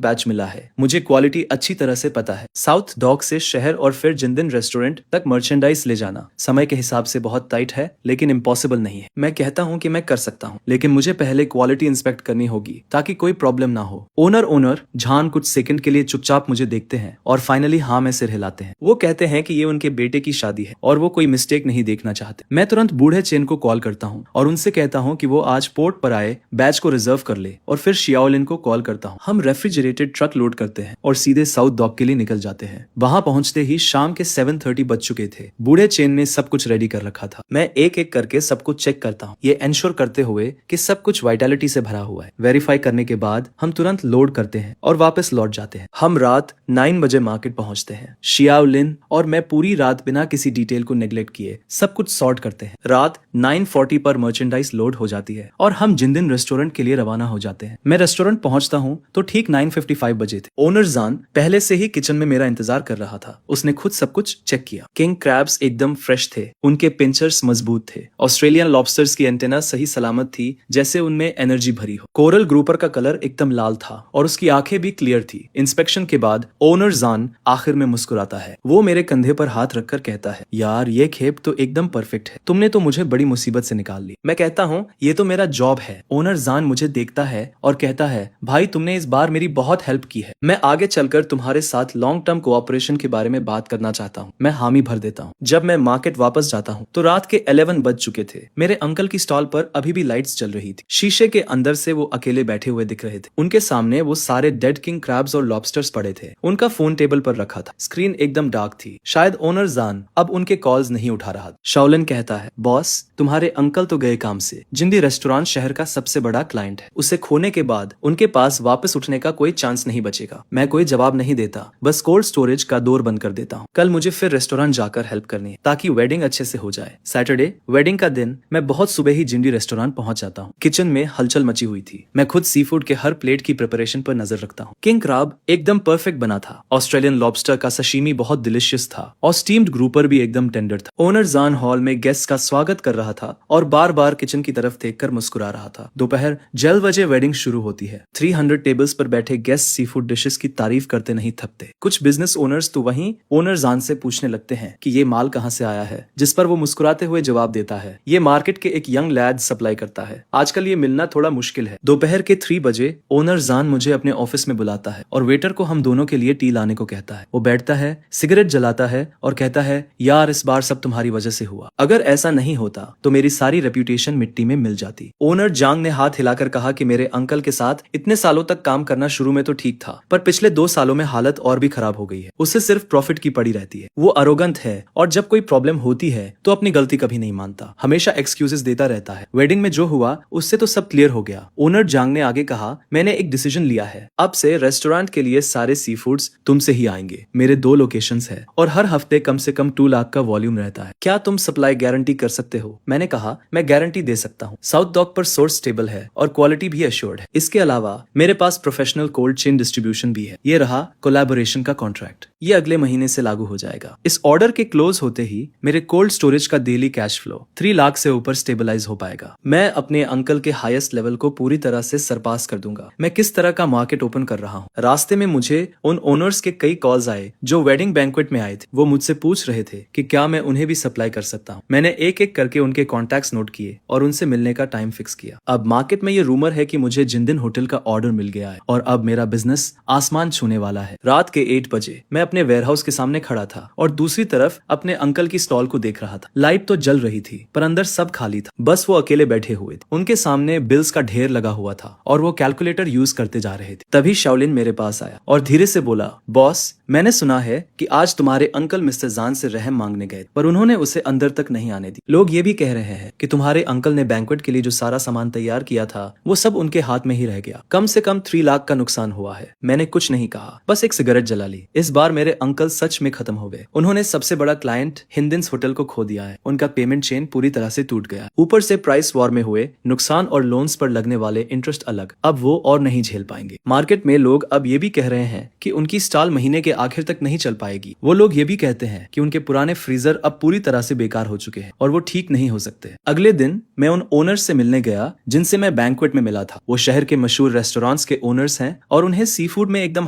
बैच मिला है। मुझे क्वालिटी अच्छी तरह से पता है। साउथ डॉक से शहर और फिर जिंदन रेस्टोरेंट तक मर्चेंडाइज ले जाना समय के हिसाब से बहुत टाइट है, लेकिन इम्पॉसिबल नहीं है। मैं कहता हूँ कि मैं कर सकता हूँ, लेकिन मुझे पहले क्वालिटी इंस्पेक्ट करनी होगी ताकि कोई प्रॉब्लम ना हो। ओनर जान कुछ सेकंड के लिए चुपचाप मुझे देखते हैं और फाइनली हाँ में सिर हिलाते हैं। वो कहते हैं कि ये उनके बेटे की शादी है और वो कोई मिस्टेक नहीं देखना चाहते। मैं तुरंत बूढ़े चेन को कॉल करता हूँ और उनसे कहता हूँ कि वो आज पोर्ट पर आए, बैच को रिजर्व कर ले, और फिर शियाओलिन को कॉल करता हूँ। हम रेफ्रिजरेटेड ट्रक लोड करते हैं और सीधे साउथ डॉक के लिए निकल जाते हैं। वहां पहुंचते ही शाम के 7:30 बज चुके थे। बूढ़े चेन ने सब कुछ रेडी कर रखा था। मैं एक एक करके सब कुछ चेक करता हूँ, ये एंश्योर करते हुए कि सब कुछ वाइटलिटी से भरा हुआ है। वेरीफाई करने के बाद हम तुरंत लोड करते हैं और वापस लौट जाते हैं। हम रात 9 बजे मार्केट पहुंचते हैं। शियाओलिन और मैं पूरी रात बिना किसी डिटेल को नेग्लेक्ट किए सब कुछ सॉर्ट करते हैं। रात 9:40 पर मर्चेंडाइज लोड हो जाती है और हम जिंदन रेस्टोरेंट के लिए रवाना हो जाते हैं। मैं रेस्टोरेंट पहुंचता हूं तो ठीक 9:55 बजे थे। ओनर जान पहले से ही किचन में मेरा इंतजार कर रहा था। उसने खुद सब कुछ चेक किया। किंग क्रैब्स एकदम फ्रेश थे, उनके पिंचर्स मजबूत थे। ऑस्ट्रेलियन लॉबस्टर्स की एंटेना सही सलामत थी, जैसे उनमें एनर्जी भरी हो। कोरल ग्रुपर का कलर एकदम लाल था और उसकी आंखें भी क्लियर थी। इंस्पेक्शन के बाद ओनर जान आखिर में मुस्कुराता है। वो मेरे कंधे पर हाथ रखकर कहता है, यार ये खेप तो एकदम परफेक्ट है। तुमने तो मुझे बड़ी मुसीबत से निकाल ली। मैं कहता हूँ ये तो मेरा जॉब है। ओनर जान मुझे देखता है और कहता है, भाई तुमने इस बार मेरी बहुत हेल्प की है। मैं आगे चलकर तुम्हारे साथ लॉन्ग टर्म कोऑपरेशन के बारे में बात करना चाहता हूँ। मैं हाँ हामी भर देता हूँ। जब मैं मार्केट वापस जाता हूँ तो रात के 11 बज चुके थे। मेरे अंकल की स्टॉल पर अभी भी लाइट्स जल रही थी। शीशे के अंदर से वो अकेले बैठे हुए दिख रहे थे। उनके सामने वो सारे डेड किंग क्रैब्स और लॉबस्टर्स पड़े थे। उनका फोन टेबल पर रखा था। स्क्रीन एकदम डार्क थी। शायद ओनर जान अब उनके कॉल्स नहीं उठा रहा। शाओलिन कहता है, बॉस तुम्हारे अंकल तो गए काम से। जिंदी रेस्टोरेंट शहर का सबसे बड़ा क्लाइंट है। उसे खोने के बाद उनके पास वापस उठने का कोई चांस नहीं बचेगा। मैं कोई जवाब नहीं देता, बस कोल्ड स्टोरेज का डोर बंद कर देता हूँ। कल मुझे फिर रेस्टोरेंट जाकर हेल्प करनी है ताकि वेडिंग अच्छे से हो जाए। सैटरडे वेडिंग का दिन मैं बहुत सुबह ही जिंडी रेस्टोरेंट पहुंच जाता हूँ। किचन में हलचल मची हुई थी। मैं खुद सी फूड के हर प्लेट की प्रिपरेशन पर नजर रखता हूँ। किंग क्रैब एकदम परफेक्ट बना था। ऑस्ट्रेलियन लॉबस्टर का सशीमी बहुत डिलिशियस था और स्टीम्ड ग्रुपर भी एकदम टेंडर था। ओनर जान हॉल में गेस्ट का स्वागत कर रहा था और बार बार किचन की तरफ देखकर मुस्कुरा रहा था। दोपहर 12 बजे वेडिंग शुरू होती है। 300 टेबल्स पर बैठे गेस्ट सी फूड डिशेस की तारीफ करते नहीं थकते। कुछ बिजनेस ओनर्स तो वहीं ओनर जान से पूछने लगते हैं कि ये माल कहाँ से आया है, जिस पर वो मुस्कुराते हुए जवाब देता है, ये मार्केट के एक यंग लैड सप्लाई करता है। आजकल ये मिलना थोड़ा मुश्किल है। दोपहर के 3 बजे ओनर जान मुझे अपने ऑफिस में बुलाता है और वेटर को हम दोनों के लिए टी लाने को कहता है। वो बैठता है, सिगरेट जलाता है और कहता है, यार इस बार सब तुम्हारी वजह से हुआ। अगर ऐसा नहीं होता तो मेरी सारी रेप्यूटेशन मिट्टी में मिल जाती। ओनर जांग ने हाथ हिलाकर कहा कि मेरे अंकल के साथ इतने सालों तक काम करना शुरू में तो ठीक था, पर पिछले 2 सालों में हालत और भी खराब हो गई है। उसे सिर्फ प्रॉफिट की पड़ी रहती है। वो अरोगंत है और जब कोई प्रॉब्लम होती है तो अपनी गलती कभी नहीं मानता, हमेशा एक्सक्यूजेस देता रहता है। वेडिंग में जो हुआ उससे तो सब क्लियर हो गया। ओनर जांग ने आगे कहा, मैंने एक डिसीजन लिया है। अब से रेस्टोरेंट के लिए सारे सी फूड्स तुमसे ही आएंगे। मेरे 2 लोकेशंस है और हर हफ्ते कम से कम 2 लाख का वॉल्यूम रहता है। क्या तुम सप्लाई गारंटी कर सकते हो? मैंने कहा, मैं गारंटी दे सकता हूँ। साउथ डॉक पर सोर्स स्टेबल है और क्वालिटी भी एश्योर्ड है। इसके अलावा मेरे पास प्रोफेशनल कोल्ड चेन डिस्ट्रीब्यूशन भी है। ये रहा कोलैबोरेशन का कॉन्ट्रैक्ट। ये अगले महीने से लागू हो जाएगा। इस ऑर्डर के क्लोज होते ही मेरे कोल्ड स्टोरेज का डेली कैश फ्लो 3 लाख से ऊपर स्टेबलाइज हो पाएगा। मैं अपने अंकल के हाईएस्ट लेवल को पूरी तरह से सरपास कर दूंगा। मैं किस तरह का मार्केट ओपन कर रहा हूँ। रास्ते में मुझे उन ओनर्स के कई कॉल्स आए जो वेडिंग बैंक्वेट में आए थे। वो मुझसे पूछ रहे थे कि क्या मैं उन्हें भी सप्लाई कर सकता हूँ। मैंने एक एक करके उनके कॉन्टैक्ट्स नोट किए और उनसे मिलने का टाइम फिक्स किया। अब मार्केट में ये रूमर है कि मुझे जिंदिन होटल का ऑर्डर मिल गया है और अब मेरा बिजनेस आसमान छूने वाला है। रात के 8 बजे मैं अपने वेयरहाउस के सामने खड़ा था और दूसरी तरफ अपने अंकल की स्टॉल को देख रहा था। लाइट तो जल रही थी पर अंदर सब खाली था। बस वो अकेले बैठे हुए थे। उनके सामने बिल्स का ढेर लगा हुआ था और वो कैलकुलेटर यूज करते जा रहे थे। तभी शाओलिन मेरे पास आया और धीरे से बोला, बॉस मैंने सुना है कि आज तुम्हारे अंकल मिस्टर जान से रहम मांगने गए पर उन्होंने उसे अंदर तक नहीं आने दी। लोग ये भी कह रहे हैं कि तुम्हारे अंकल ने बैंक्वेट के लिए जो सारा सामान तैयार किया था वो सब उनके हाथ में ही रह गया। कम से कम 3 लाख का नुकसान हुआ है। मैंने कुछ नहीं कहा, बस एक सिगरेट जला ली। इस बार मेरे अंकल सच में खत्म हो गए। उन्होंने सबसे बड़ा क्लाइंट हिंदिन्स होटल को खो दिया है। उनका पेमेंट चेन पूरी तरह से टूट गया। ऊपर से प्राइस वॉर में हुए नुकसान और लोन्स पर लगने वाले इंटरेस्ट अलग। अब वो और नहीं झेल पाएंगे। मार्केट में लोग अब ये भी कह रहे हैं कि उनकी स्टॉल महीने के आखिर तक नहीं चल पाएगी। वो लोग ये भी कहते हैं कि उनके पुराने फ्रीजर अब पूरी तरह से बेकार हो चुके हैं और वो ठीक नहीं हो सकते। अगले दिन मैं उन ओनर्स से मिलने गया जिनसे मैं बैंक्वेट में मिला था। वो शहर के मशहूर रेस्टोरेंट्स के ओनर्स हैं और उन्हें सी फूड में एकदम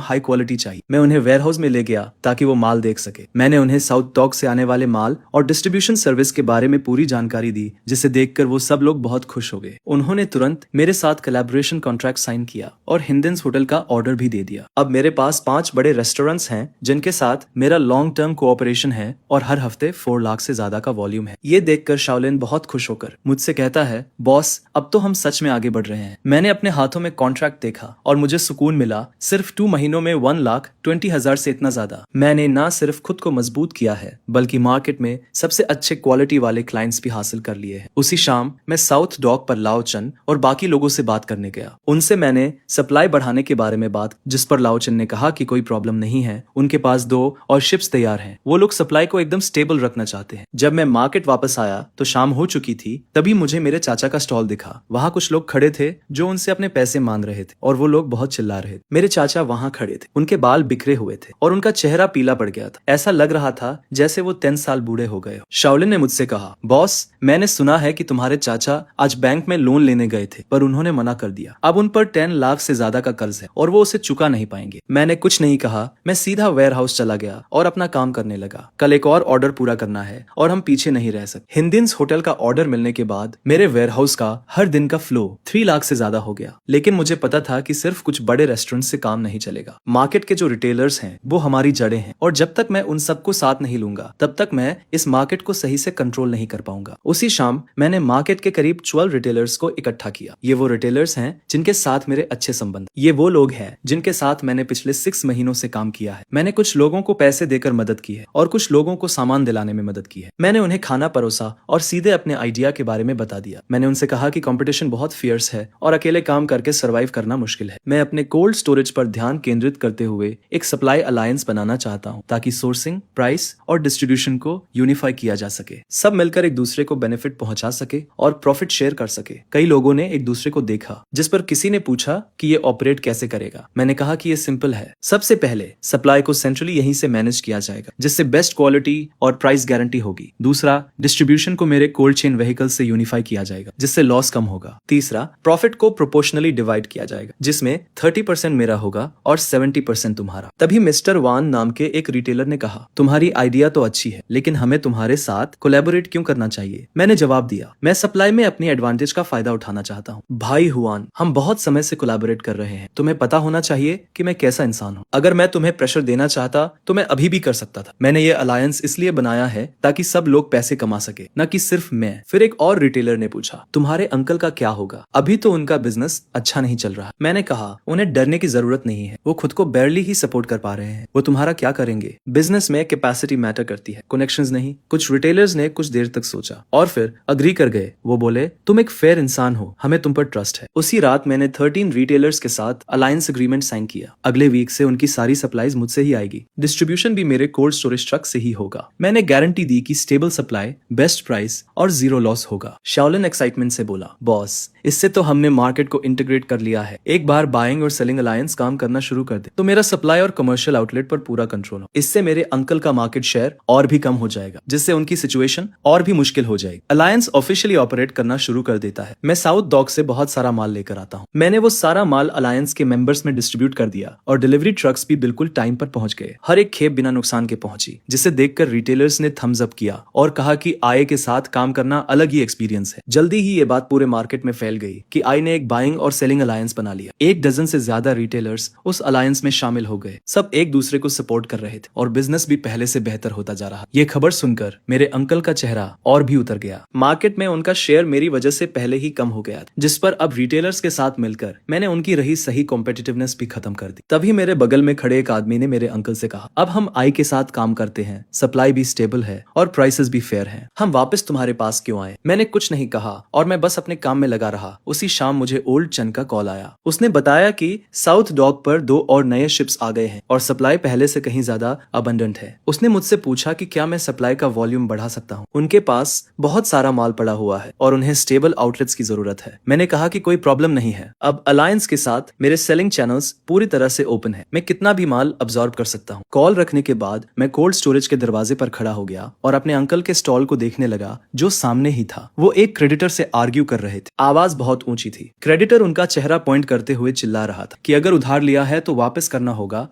हाई क्वालिटी चाहिए। मैं उन्हें वेयरहाउस में ले गया ताकि वो माल देख सके। मैंने उन्हें साउथ डॉक से आने वाले माल और डिस्ट्रीब्यूशन सर्विस के बारे में पूरी जानकारी दी, जिसे देखकर वो सब लोग बहुत खुश हो गए। उन्होंने तुरंत मेरे साथ कोलैबोरेशन कॉन्ट्रैक्ट साइन किया और हिंदिन्स होटल का ऑर्डर भी दे दिया। अब मेरे पास 5 बड़े रेस्टोरेंट्स हैं जिनके साथ मेरा लॉन्ग टर्म कोऑपरेशन है और हर हफ्ते 4 लाख से ज्यादा का वॉल्यूम है। ये देखकर शाओलिन बहुत खुश होकर मुझसे कहता है, बॉस अब तो हम सच में आगे बढ़ रहे हैं। मैंने अपने हाथों में कॉन्ट्रैक्ट देखा और मुझे सुकून मिला। सिर्फ 2 महीनों में 1,20,000 से इतना ज्यादा। मैंने ना सिर्फ खुद को मजबूत किया है बल्कि मार्केट में सबसे अच्छे क्वालिटी वाले क्लाइंट्स भी हासिल कर लिए हैं। उसी शाम मैं साउथ डॉक पर लाओचन और बाकी लोगों से बात करने गया। उनसे मैंने सप्लाई बढ़ाने के बारे में बात, जिस पर लाओचन ने कहा कि कोई प्रॉब्लम नहीं है, उनके पास 2 और शिप्स तैयार हैं। वो लोग सप्लाई को एकदम स्टेबल रखना चाहते हैं। जब मैं मार्केट वापस आया तो शाम हो चुकी थी। तभी मुझे मेरे चाचा का स्टॉल दिखा। वहाँ कुछ लोग खड़े थे जो उनसे अपने पैसे मांग रहे थे और वो लोग बहुत चिल्ला रहे थे। मेरे चाचा वहाँ खड़े थे। उनके बाल बिखरे हुए थे और उनका चेहरा पीला पड़ गया था। ऐसा लग रहा था जैसे वो 10 साल बूढ़े हो गए हो। शाओलिन ने मुझसे कहा, बॉस मैंने सुना है कि तुम्हारे चाचा आज बैंक में लोन लेने गए थे पर उन्होंने मना कर दिया। अब उन पर 10 लाख से ज्यादा का कर्ज है और वो उसे चुका नहीं पाएंगे। मैंने कुछ नहीं कहा। मैं सीधा वेयरहाउस चला गया और अपना काम करने लगा। कल एक और ऑर्डर पूरा करना है और हम पीछे नहीं रह सकते। हिंदिन्स होटल का ऑर्डर मिलने के बाद मेरे वेयरहाउस का हर दिन का फ्लो 3 लाख से ज्यादा हो गया। लेकिन मुझे पता था कि सिर्फ कुछ बड़े रेस्टोरेंट से काम नहीं चलेगा। मार्केट के जो रिटेलर्स हैं वो हमारी जड़ें हैं और जब तक मैं उन सबको साथ बात नहीं लूंगा तब तक मैं इस मार्केट को सही से कंट्रोल नहीं कर पाऊंगा। उसी शाम मैंने मार्केट के करीब 12 रिटेलर्स को इकट्ठा किया। ये वो रिटेलर्स हैं जिनके साथ मेरे अच्छे संबंध, ये वो लोग हैं जिनके साथ मैंने पिछले 6 महीनों से काम किया है। मैंने कुछ लोगों को पैसे देकर मदद की है और कुछ लोगों को सामान दिलाने में मदद की है। मैंने उन्हें खाना परोसा और सीधे अपने आइडिया के बारे में बता दिया। मैंने उनसे कहा कि कंपटीशन बहुत फियर्स है और अकेले काम करके सरवाइव करना मुश्किल है। मैं अपने कोल्ड स्टोरेज पर ध्यान केंद्रित करते हुए एक सप्लाई अलायंस बनाना चाहता हूँ ताकि सोर्सिंग, प्राइस और डिस्ट्रीब्यूशन को यूनिफाई किया जा सके। सब मिलकर एक दूसरे को बेनिफिट पहुंचा सके और प्रॉफिट शेयर कर सके। कई लोगों ने एक दूसरे को देखा, जिस पर किसी ने पूछा कि ये ऑपरेट कैसे करेगा। मैंने कहा कि ये सिंपल है। सबसे पहले सप्लाई को सेंट्रली यहीं से मैनेज किया जाएगा, जिससे बेस्ट क्वालिटी और प्राइस गारंटी होगी। दूसरा, डिस्ट्रीब्यूशन को मेरे कोल्ड चेन व्हीकल से यूनिफाई किया जाएगा, जिससे लॉस कम होगा। तीसरा, प्रॉफिट को प्रोपोर्शनली डिवाइड किया जाएगा, जिसमें 30% मेरा होगा और 70% तुम्हारा। तभी मिस्टर वान नाम के एक रिटेलर ने कहा, तुम्हारी आइडिया तो अच्छी है, लेकिन हमें तुम्हारे साथ कोलैबोरेट क्यों करना चाहिए? मैंने जवाब दिया, मैं सप्लाई में अपनी एडवांटेज का फायदा उठाना चाहता हूँ। भाई हुआन, हम बहुत समय से कोलैबोरेट कर रहे हैं। तुम्हें पता होना चाहिए कि मैं कैसा इंसान हूँ। अगर मैं तुम्हें प्रेशर देना चाहता तो मैं अभी भी कर सकता था। मैंने ये अलायंस इसलिए बनाया है ताकि सब लोग पैसे कमा सके, न कि सिर्फ मैं। फिर एक और रिटेलर ने पूछा, तुम्हारे अंकल का क्या होगा? अभी तो उनका बिजनेस अच्छा नहीं चल रहा। मैंने कहा, उन्हें डरने की जरूरत नहीं है, वो खुद को बैरली ही सपोर्ट कर पा रहे हैं। वो तुम्हारा क्या करेंगे? बिजनेस में कैपेसिटी मैटर करती है, कनेक्शंस नहीं। कुछ रिटेलर्स ने कुछ देर तक सोचा और फिर अग्री कर गए। वो बोले, तुम एक फेयर इंसान हो, हमें तुम पर ट्रस्ट है। उसी रात मैंने 13 रिटेलर्स के साथ अलायंस एग्रीमेंट साइन किया। अगले वीक से उनकी सारी सप्लाईज मुझसे ही आएगी। डिस्ट्रीब्यूशन भी मेरे कोल्ड स्टोरेज ट्रक से ही होगा। मैंने गारंटी दी कि स्टेबल सप्लाई, बेस्ट प्राइस और जीरो लॉस होगा। शाओलिन एक्साइटमेंट से बोला, बॉस, इससे तो हमने मार्केट को इंटीग्रेट कर लिया है। एक बार बाइंग और सेलिंग अलायंस काम करना शुरू कर दे तो मेरा सप्लाई और कमर्शियल आउटलेट पर पूरा कंट्रोल हो। इससे मेरे अंकल का मार्केट शेयर और भी कम हो जाएगा, जिससे उनकी सिचुएशन और भी मुश्किल हो जाएगी। अलायंस ऑफिशियली ऑपरेट करना शुरू कर देता है। मैं साउथ डॉक से बहुत सारा माल लेकर आता हूँ। मैंने वो सारा माल अलायंस के मेंबर्स में डिस्ट्रीब्यूट कर दिया और डिलीवरी ट्रक्स भी बिल्कुल टाइम पर पहुंच गए। हर एक खेप बिना नुकसान के पहुंची, जिसे देखकर रिटेलर्स ने थम्स अप किया और कहा कि आय के साथ काम करना अलग ही एक्सपीरियंस है। जल्दी ही ये बात पूरे मार्केट में फैल गई कि आई ने एक बाइंग और सेलिंग अलायंस बना लिया। 1 डजन से ज्यादा रिटेलर्स उस अलायंस में शामिल हो गए। सब एक दूसरे को सपोर्ट कर रहे थे और बिजनेस भी पहले से बेहतर होता जा रहा। ये खबर सुनकर मेरे अंकल का चेहरा और भी उतर गया। मार्केट में उनका शेयर मेरी वजह से पहले ही कम हो गया था, जिस पर अब रिटेलर्स के साथ मिलकर मैंने उनकी रही सही कॉम्पिटिटिवनेस भी खत्म कर दी। तभी मेरे बगल में खड़े एक आदमी ने मेरे अंकल से कहा, अब हम आई के साथ काम करते हैं, सप्लाई भी स्टेबल है और प्राइसेस भी फेयर हैं। हम वापस तुम्हारे पास क्यों आए? मैंने कुछ नहीं कहा और मैं बस अपने काम में लगा रहा। उसी शाम मुझे ओल्ड चन का कॉल आया। उसने बताया कि साउथ डॉक पर 2 और नए शिप्स आ गए हैं और सप्लाई पहले से कहीं ज्यादा अबंडेंट है। उसने मुझसे पूछा कि क्या मैं सप्लाई का वॉल्यूम बढ़ा सकता हूँ। उनके पास बहुत सारा माल पड़ा हुआ है और उन्हें स्टेबल आउटलेट्स की जरूरत है। मैंने कहा कि कोई प्रॉब्लम नहीं है। अब अलायंस के साथ मेरे सेलिंग चैनल्स पूरी तरह से ओपन है। मैं कितना भी माल अब्सॉर्ब कर सकता हूँ। कॉल रखने के बाद मैं कोल्ड स्टोरेज के दरवाजे पर खड़ा हो गया और अपने अंकल के स्टॉल को देखने लगा, जो सामने ही था। वो एक क्रेडिटर से आर्ग्यू कर रहे थे। आवाज बहुत ऊंची थी। क्रेडिटर उनका चेहरा पॉइंट करते हुए चिल्ला रहा था कि अगर उधार लिया है तो वापस करना होगा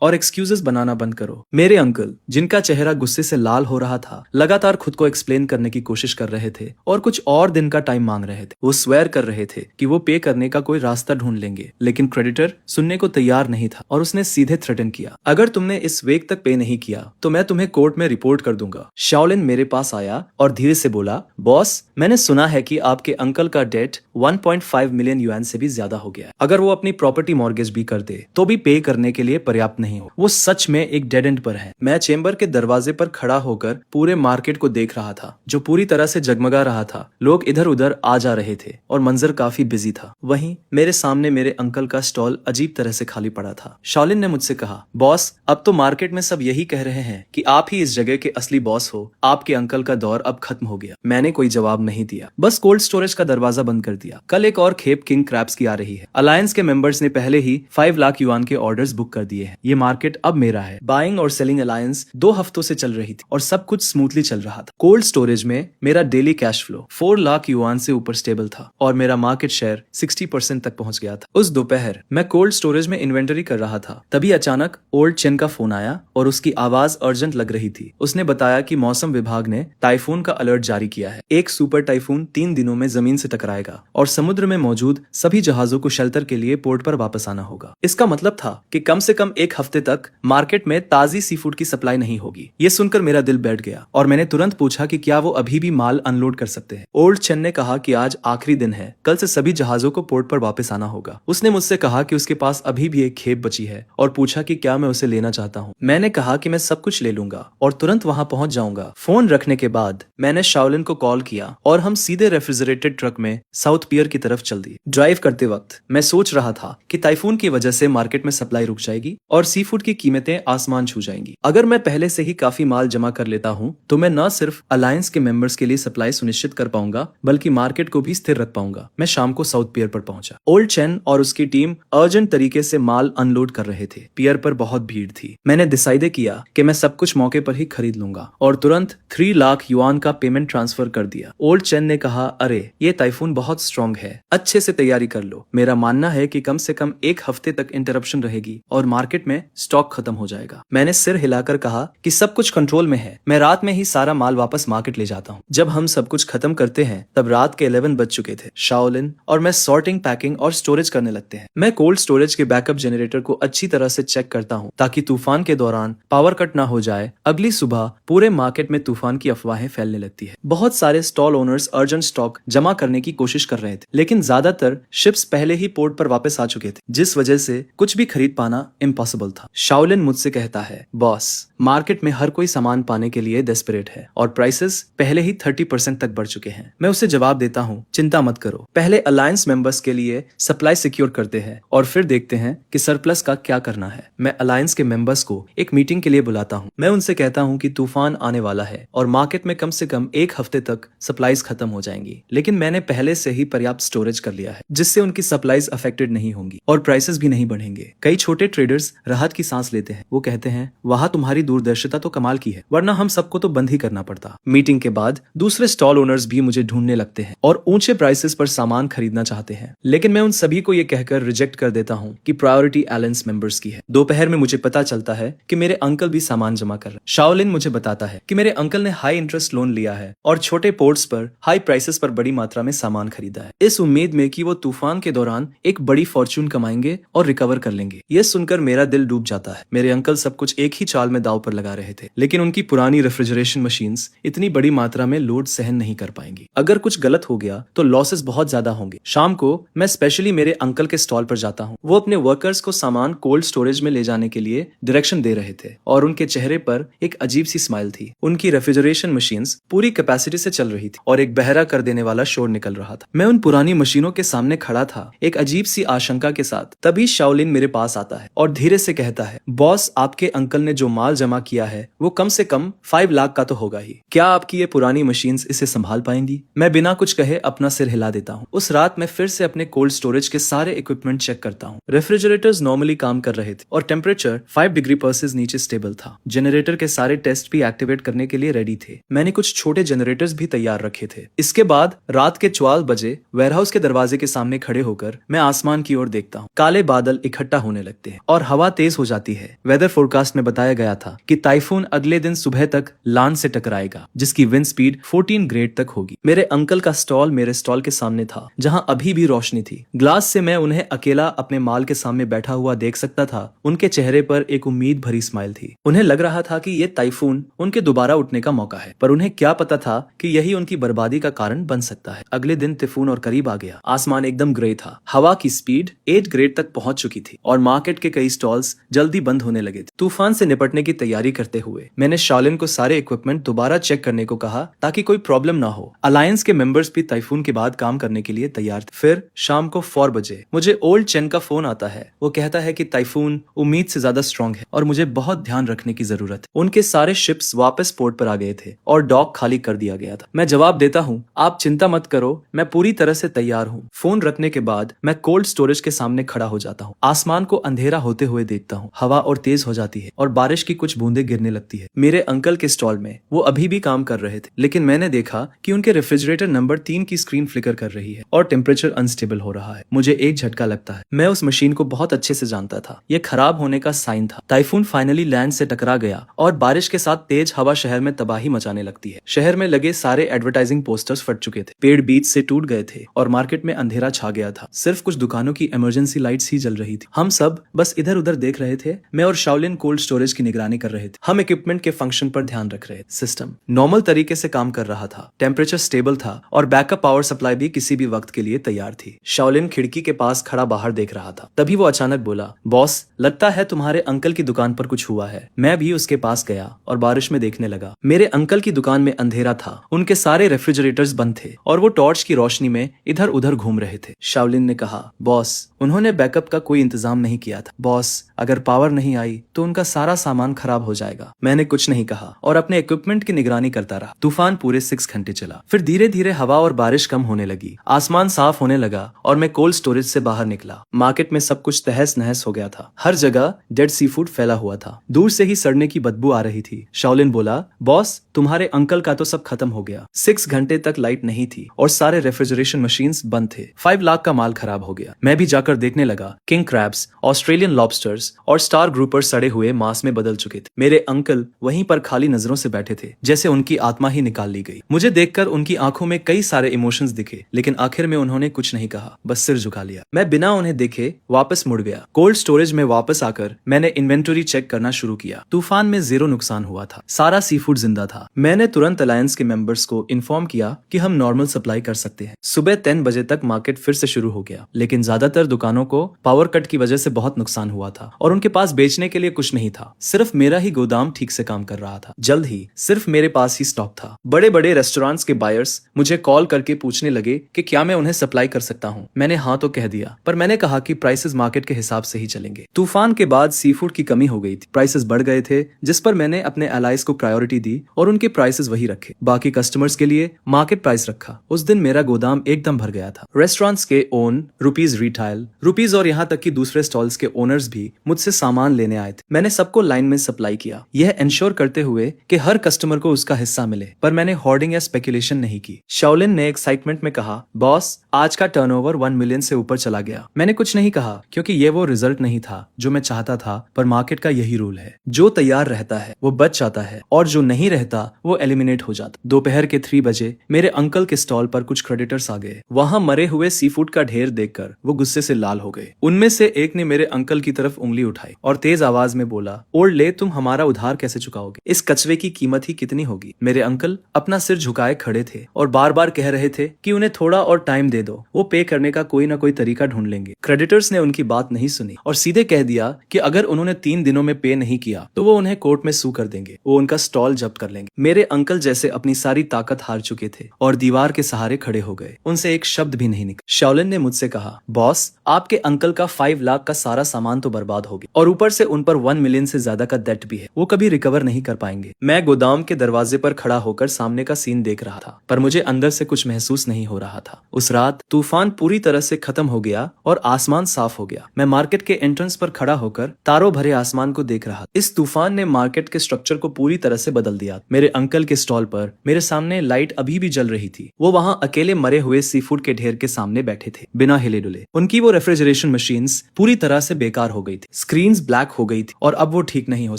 और एक्सक्यूजेस बनाना बंद करो। मेरे अंकल, जिनका चेहरा गुस्से से लाल हो रहा था, लगातार खुद को एक्सप्लेन करने की कोशिश कर रहे थे और कुछ और दिन का टाइम मांग रहे थे। वो स्वेयर कर रहे थे कि वो पे करने का कोई रास्ता ढूंढ लेंगे, लेकिन क्रेडिटर सुनने को तैयार नहीं था और उसने सीधे थ्रेटन किया, अगर तुमने इस वीक तक पे नहीं किया तो मैं तुम्हें कोर्ट में रिपोर्ट कर दूंगा। शाओलिन मेरे पास आया और धीरे से बोला, बॉस, मैंने सुना है कि आपके अंकल का डेट 1.5 मिलियन युआन से भी ज्यादा हो गया है। अगर वो अपनी प्रॉपर्टी मॉर्गेज भी कर दे तो भी पे करने के लिए पर्याप्त नहीं हो। वो सच में एक डेड एंड पर है। मैं चेंबर के दरवाजे पर खड़ा होकर पूरे मार्केट को देख रहा था, जो पूरी तरह से जगमगा रहा था। लोग इधर उधर आ जा रहे थे और मंजर काफी बिजी था। वहीं मेरे सामने मेरे अंकल का स्टॉल अजीब तरह से खाली पड़ा था। शाओलिन ने मुझसे कहा, बॉस, अब तो मार्केट में सब यही कह रहे हैं कि आप ही इस जगह के असली बॉस हो। आपके अंकल का दौर अब खत्म हो गया। मैंने कोई जवाब नहीं दिया, बस कोल्ड स्टोरेज का दरवाजा बंद कर दिया। कल एक और खेप किंग क्रैब्स की आ रही है। अलायंस के मेंबर्स ने पहले ही 5 लाख युआन के ऑर्डर्स बुक कर दिए हैं। ये मार्केट अब मेरा है। बाइंग और सेलिंग अलायंस 2 हफ्तों से चल रही थी और सब कुछ स्मूथली चल रहा था। कोल्ड स्टोरेज में मेरा daily cash flow 4 lakh yuan से ऊपर स्टेबल था और मेरा मार्केट शेयर 60% तक पहुंच गया था। उस दोपहर मैं कोल्ड स्टोरेज में इन्वेंटरी कर रहा था। तभी अचानक ओल्ड चेन का फोन आया और उसकी आवाज अर्जेंट लग रही थी। उसने बताया कि मौसम विभाग ने टाइफून का अलर्ट जारी किया है। एक सुपर टाइफून 3 दिनों में जमीन से टकराएगा और समुद्र में मौजूद सभी जहाजों को शेल्टर के लिए पोर्ट पर वापस आना होगा। इसका मतलब था कि कम से कम एक हफ्ते तक मार्केट में ताजी सी फूड की सप्लाई नहीं होगी। ये सुनकर मेरा दिल बैठ गया और मैंने तुरंत पूछा कि क्या वो अभी भी माल अनलोड कर सकते हैं। ओल्ड चेन ने कहा कि आज आखिरी दिन है, कल से सभी जहाजों को पोर्ट पर वापस आना होगा। उसने मुझसे कहा कि उसके पास अभी भी एक खेप बची है और पूछा कि क्या मैं उसे लेना चाहता हूँ। मैंने कहा कि मैं सब कुछ ले लूंगा और तुरंत वहां पहुंच जाऊंगा। फोन रखने के बाद मैंने शाओलिन को कॉल किया और हम सीधे रेफ्रिजरेटेड ट्रक में साउथ पियर की तरफ चल दिए। ड्राइव करते वक्त मैं सोच रहा था कि टाइफून की वजह से मार्केट में सप्लाई रुक जाएगी और सी फूड की कीमतें आसमान छू जाएंगी। अगर मैं पहले से ही काफी माल जमा कर लेता हूँ तो मैं न सिर्फ अलायंस के मेंबर्स के लिए सप्लाई सुनिश्चित कर पाऊंगा बल्कि मार्केट को भी स्थिर रख पाऊंगा। मैं शाम को साउथ पियर पर पहुंचा। ओल्ड चेन और उसकी टीम अर्जेंट तरीके से माल अनलोड कर रहे थे। पियर पर बहुत भीड़ थी। मैंने डिसाइड किया कि मैं सब कुछ मौके पर ही खरीद लूंगा और तुरंत 3 लाख युआन का पेमेंट ट्रांसफर कर दिया। ओल्ड चेन ने कहा, अरे ये टाइफून बहुत स्ट्रॉन्ग है, अच्छे से तैयारी कर लो। मेरा मानना है कि कम से कम एक हफ्ते तक इंटरप्शन रहेगी और मार्केट में स्टॉक खत्म हो जाएगा। मैंने सिर हिलाकर कहा कि सब कुछ कंट्रोल में है, मैं रात में ही सारा माल वापस मार्केट ले जाता हूँ। जब हम सब कुछ खत्म करते हैं तब रात के 11 बज चुके थे। शाओलिन और मैं सॉर्टिंग, पैकिंग और स्टोरेज करने लगते हैं। मैं कोल्ड स्टोरेज के बैकअप जनरेटर को अच्छी तरह से चेक करता हूँ ताकि तूफान के दौरान पावर कट ना हो जाए। अगली सुबह पूरे मार्केट में तूफान की अफवाहें फैलने लगती है। बहुत सारे स्टॉल ओनर्स अर्जेंट स्टॉक जमा करने की कोशिश कर रहे थे, लेकिन ज्यादातर शिप्स पहले ही पोर्ट पर वापस आ चुके थे, जिस वजह से कुछ भी खरीद पाना इम्पॉसिबल था। शाओलिन मुझसे कहता है, बॉस, मार्केट में हर कोई सामान पाने के लिए डेस्परेट है और प्राइसेस पहले ही 30% तक बढ़ चुके हैं। मैं उसे जवाब देता हूँ, चिंता मत करो, पहले अलायंस मेंबर्स के लिए सप्लाई सिक्योर करते हैं और फिर देखते हैं कि सरप्लस का क्या करना है। मैं अलायंस के मेंबर्स को एक मीटिंग के लिए बुलाता हूँ। मैं उनसे कहता हूँ कि तूफान आने वाला है और मार्केट में कम से कम एक हफ्ते तक सप्लाईज खत्म हो जाएंगी, लेकिन मैंने पहले से ही पर्याप्त स्टोरेज कर लिया है जिससे उनकी सप्लाईज अफेक्टेड नहीं होंगी और प्राइसेस भी नहीं बढ़ेंगे। कई छोटे ट्रेडर्स राहत की सांस लेते हैं। वो कहते हैं, वहां तुम्हारी दूरदर्शिता तो कमाल की है, वरना हम सबको तो बंद ही करना पड़ता। मीटिंग के बाद दूसरे स्टॉल ओनर्स भी मुझे ढूंढने लगते हैं और ऊंचे प्राइसेस पर सामान खरीदना चाहते हैं, लेकिन मैं उन सभी को ये कहकर रिजेक्ट कर देता हूँ कि प्रायोरिटी अलायंस मेंबर्स की है। दोपहर में मुझे पता चलता है कि मेरे अंकल भी सामान जमा कर रहे हैं। शाओलिन मुझे बताता है कि मेरे अंकल ने हाई इंटरेस्ट लोन लिया है और छोटे पोर्ट्स पर हाई प्राइसेस पर बड़ी मात्रा में सामान खरीदा है, इस उम्मीद में कि वो तूफान के दौरान एक बड़ी फॉर्च्यून कमाएंगे और रिकवर कर लेंगे। ये सुनकर मेरा दिल डूब जाता है। मेरे अंकल सब कुछ एक ही चाल में दांव पर लगा रहे थे, लेकिन उनकी पुरानी रेफ्रिजरेशन मशीन्स इतनी बड़ी मात्रा में लोड सहन नहीं कर पाएंगी। अगर कुछ गलत हो गया तो लॉसेस बहुत ज्यादा होंगे। शाम को मैं स्पेशली मेरे अंकल के स्टॉल पर जाता हूँ। वो अपने वर्कर्स को सामान कोल्ड स्टोरेज में ले जाने के लिए डायरेक्शन दे रहे थे और उनके चेहरे पर एक अजीब सी स्माइल थी। उनकी रेफ्रिजरेशन मशीन्स पूरी कैपेसिटी से चल रही थी और एक बहरा कर देने वाला शोर निकल रहा था। मैं उन पुरानी मशीनों के सामने खड़ा था, एक अजीब सी आशंका के साथ। तभी शाओलिन मेरे पास आता है और धीरे से कहता है, बॉस, आपके अंकल ने जो माल जमा किया है वो कम से कम 5 लाख का तो होगा ही। क्या आपकी ये पुरानी मशीन्स इसे संभाल पाएंगी? मैं बिना कुछ कहे अपना सिर हिला देता हूँ। उस रात मैं फिर से अपने कोल्ड स्टोरेज के सारे इक्विपमेंट चेक करता हूँ। रेफ्रिजरेटर्स नॉर्मली काम कर रहे थे और टेम्परेचर 5 डिग्री सेल्सियस नीचे स्टेबल था। जनरेटर के सारे टेस्ट भी एक्टिवेट करने के लिए रेडी थे। मैंने कुछ छोटे जनरेटर्स भी तैयार रखे थे। इसके बाद रात के 12 बजे वेयरहाउस के दरवाजे के सामने खड़े होकर मैं आसमान की ओर देखता हूँ। काले बादल इकट्ठा होने लगते हैं और हवा तेज हो जाती है। वेदर फोरकास्ट में बताया गया था कि टाइफून अगले दिन सुबह तक लान से टकराएगा, जिसकी विंड स्पीड 14 ग्रेड तक होगी। मेरे अंकल का स्टॉल मेरे स्टॉल के सामने था, जहाँ अभी भी रोशनी थी। ग्लास से मैं उन्हें अकेला अपने माल के सामने बैठा हुआ देख सकता था। उनके चेहरे पर एक उम्मीद भरी स्माइल थी। उन्हें लग रहा था कि ये टाइफून उनके दोबारा उठने का मौका है, पर उन्हें क्या पता था कि यही उनकी बर्बादी का कारण बन सकता है। अगले दिन टाइफून और करीब आ गया। आसमान एकदम ग्रे था। हवा की स्पीड 8 ग्रेड तक पहुंच चुकी थी और मार्केट के कई स्टॉल्स जल्दी बंद होने लगे थे। तूफान से निपटने की तैयारी करते हुए मैंने शाओलिन को सारे इक्विपमेंट दोबारा चेक करने को कहा ताकि कोई प्रॉब्लम ना हो। अलायंस के मेंबर्स भी टाइफून के बाद काम करने के लिए तैयार थे। फिर शाम को 4 बजे मुझे ओल्ड चेन का फोन आता है। वो कहता है कि टाइफून उम्मीद से ज्यादा स्ट्रॉन्ग है और मुझे बहुत ध्यान रखने की जरूरत है। उनके सारे शिप्स वापस पोर्ट पर आ गए थे और डॉक खाली कर दिया गया था। मैं जवाब देता हूँ, आप चिंता मत करो, मैं पूरी तरह से तैयार हूँ। फोन रखने के बाद मैं कोल्ड स्टोरेज के सामने खड़ा हो जाता हूँ। आसमान को अंधेरा होते हुए देखता हूँ। हवा और तेज हो जाती है और बारिश की कुछ बूंदें गिरने लगती है। मेरे अंकल के स्टॉल में वो अभी भी काम कर रहे थे, लेकिन मैंने देखा कि उनके रेफ्रिजरेटर नंबर 3 की स्क्रीन फ्लिकर कर रही है और टेम्परेचर अनस्टेबल हो रहा है। मुझे एक झटका लगता है। मैं उस मशीन को बहुत अच्छे से जानता था। यह खराब होने का साइन था। टाइफून फाइनली लैंड से टकरा गया और बारिश के साथ तेज हवा शहर में तबाही मचाने लगती है। शहर में लगे सारे एडवर्टाइजिंग पोस्टर्स फट चुके थे, पेड़ बीच से टूट गए थे और मार्केट में अंधेरा छा गया था। सिर्फ कुछ दुकानों की इमरजेंसी लाइट्स ही जल रही थी। हम सब बस इधर उधर देख रहे थे। मैं और शाओलिन कोल्ड स्टोरेज की निगरानी कर रहे थे। हम इक्विपमेंट के फंक्शन पर ध्यान रख रहे थे। सिस्टम नॉर्मल तरीके से काम कर रहा था, टेम्परेचर स्टेबल था और बैकअप पावर सप्लाई भी किसी भी वक्त के लिए तैयार थी। शाओलिन खिड़की के पास खड़ा बाहर देख रहा था। तभी वो अचानक बोला, बॉस, लगता है तुम्हारे अंकल की दुकान पर कुछ हुआ है। मैं भी उसके पास गया और बारिश में देखने लगा। मेरे अंकल की दुकान में अंधेरा था, उनके सारे रेफ्रिजरेटर्स बंद थे और वो टॉर्च की रोशनी में इधर उधर घूम रहे थे। शाओलिन ने कहा, बॉस, उन्होंने बैकअप का कोई इंतजाम नहीं किया था। बॉस, अगर पावर नहीं आई तो उनका सारा सामान खराब हो जाएगा। मैंने कुछ नहीं कहा और अपने इक्विपमेंट की निगरानी करता रहा। तूफान पूरे 6 घंटे चला। फिर धीरे धीरे हवा और बारिश कम होने लगी। आसमान साफ होने लगा और मैं कोल्ड स्टोरेज से बाहर निकला। मार्केट में सब कुछ तहस नहस हो गया था। हर जगह डेड सी फूड फैला हुआ था। दूर से ही सड़ने की बदबू आ रही थी। शाओलिन बोला, बॉस, तुम्हारे अंकल का तो सब खत्म हो गया। 6 घंटे तक लाइट नहीं थी और सारे रेफ्रिजरेशन मशीन्स बंद थे। 5 लाख का माल खराब हो गया। मैं भी जाकर देखने लगा। किंग क्रैब्स, ऑस्ट्रेलियन लॉबस्टर्स और स्टार ग्रुपर सड़े हुए मांस में बदल चुके थे। मेरे अंकल वहीं पर खाली नजरों से बैठे थे, जैसे उनकी आत्मा ही निकाल ली गई। मुझे देखकर उनकी आंखों में कई सारे इमोशंस दिखे, लेकिन आखिर में उन्होंने कुछ नहीं कहा, बस सिर झुका लिया। मैं बिना उन्हें देखे वापस मुड़ गया। कोल्ड स्टोरेज में वापस आकर मैंने इन्वेंटरी चेक करना शुरू किया। तूफान में 0 नुकसान हुआ था। सारा सी फूड जिंदा था। मैंने तुरंत अलायंस के मेंबर्स को इन्फॉर्म किया कि हम नॉर्मल सप्लाई कर सकते हैं। सुबह 10 बजे तक मार्केट फिर से शुरू हो गया, लेकिन ज्यादातर दुकानों को पावर कट की वजह से बहुत नुकसान हुआ था और उनके पास बेचने के लिए कुछ नहीं था। सिर्फ मेरा ही गोदाम ठीक से काम कर रहा था। जल्द ही सिर्फ मेरे पास ही स्टॉक था। बड़े बड़े रेस्टोरेंट्स के बायर्स मुझे कॉल करके पूछने लगे कि क्या मैं उन्हें सप्लाई कर सकता हूँ। मैंने हाँ तो कह दिया, पर मैंने कहा कि प्राइसेस मार्केट के हिसाब से ही चलेंगे। तूफान के बाद सी फूड की कमी हो गई थी। प्राइसेस बढ़ गए थे, जिस पर मैंने अपने एलाइज को प्रायोरिटी दी और उनके प्राइसेस वही रखे। बाकी कस्टमर्स के लिए मार्केट प्राइस रखा। उस दिन मेरा गोदाम एकदम भर गया था। रेस्टोरेंट्स के ओन रुपीज, रिटेल रुपीज और यहाँ तक कि दूसरे स्टॉल्स के ओनर्स भी मुझसे सामान लेने आए थे। मैंने सबको लाइन में सप्लाई किया, यह इंश्योर करते हुए कि हर कस्टमर को उसका हिस्सा मिले, पर मैंने होर्डिंग या स्पेकुलेशन नहीं की। शाओलिन ने एक्साइटमेंट में कहा, बॉस, आज का टर्नओवर 1 मिलियन से ऊपर चला गया। मैंने कुछ नहीं कहा, क्योंकि ये वो रिजल्ट नहीं था जो मैं चाहता था, पर मार्केट का यही रूल है। जो तैयार रहता है वो बच जाता है और जो नहीं रहता वो एलिमिनेट हो जाता। दोपहर के 3 बजे मेरे अंकल के स्टॉल पर कुछ क्रेडिटर्स आ गए। वहां मरे हुए सी फूड का ढेर देखकर वो गुस्से से लाल हो गए। उनमें से एक ने मेरे अंकल की तरफ उंगली उठाई और तेज आवाज में बोला, ओल्ड ले, तुम हमारा उधार कैसे चुकाओगे? इस कचरे की कीमत ही कितनी होगी? मेरे अंकल अपना सिर झुकाए खड़े थे और बार बार कह रहे थे कि उन्हें थोड़ा और टाइम दे दो, वो पे करने का कोई ना कोई तरीका ढूंढ लेंगे। क्रेडिटर्स ने उनकी बात नहीं सुनी और सीधे कह दिया कि अगर उन्होंने 3 दिनों में पे नहीं किया तो वो उन्हें कोर्ट में सू कर देंगे, वो उनका स्टॉल जब्त कर लेंगे। मेरे अंकल जैसे अपनी सारी ताकत हार चुके थे और दीवार के सहारे खड़े हो गए। उनसे एक शब्द भी नहीं निकला। शाओलिन ने मुझसे कहा, बॉस, आपके अंकल का 5 लाख का सारा सामान तो बर्बाद हो गया और ऊपर से उन पर 1 मिलियन से ज्यादा का डेट भी है। वो कभी रिकवर नहीं कर पाएंगे। मैं गोदाम के दरवाजे पर खड़ा होकर सामने का सीन देख रहा था, पर मुझे अंदर से कुछ महसूस नहीं हो रहा था। उस रात तूफान पूरी तरह से खत्म हो गया और आसमान साफ हो गया। मैं मार्केट के एंट्रेंस पर खड़ा होकर तारों भरे आसमान को देख रहा। इस तूफान ने मार्केट के स्ट्रक्चर को पूरी तरह से बदल दिया। मेरे अंकल के स्टॉल पर मेरे सामने लाइट अभी भी जल रही थी। वो वहां अकेले मरे हुए सी फूड के ढेर के सामने बैठे थे, बिना हिले डुले। उनकी वो रेफ्रिजरेशन मशीन्स पूरी तरह से बेकार हो गई थी। स्क्रीन्स ब्लैक हो गई थी और अब वो ठीक नहीं हो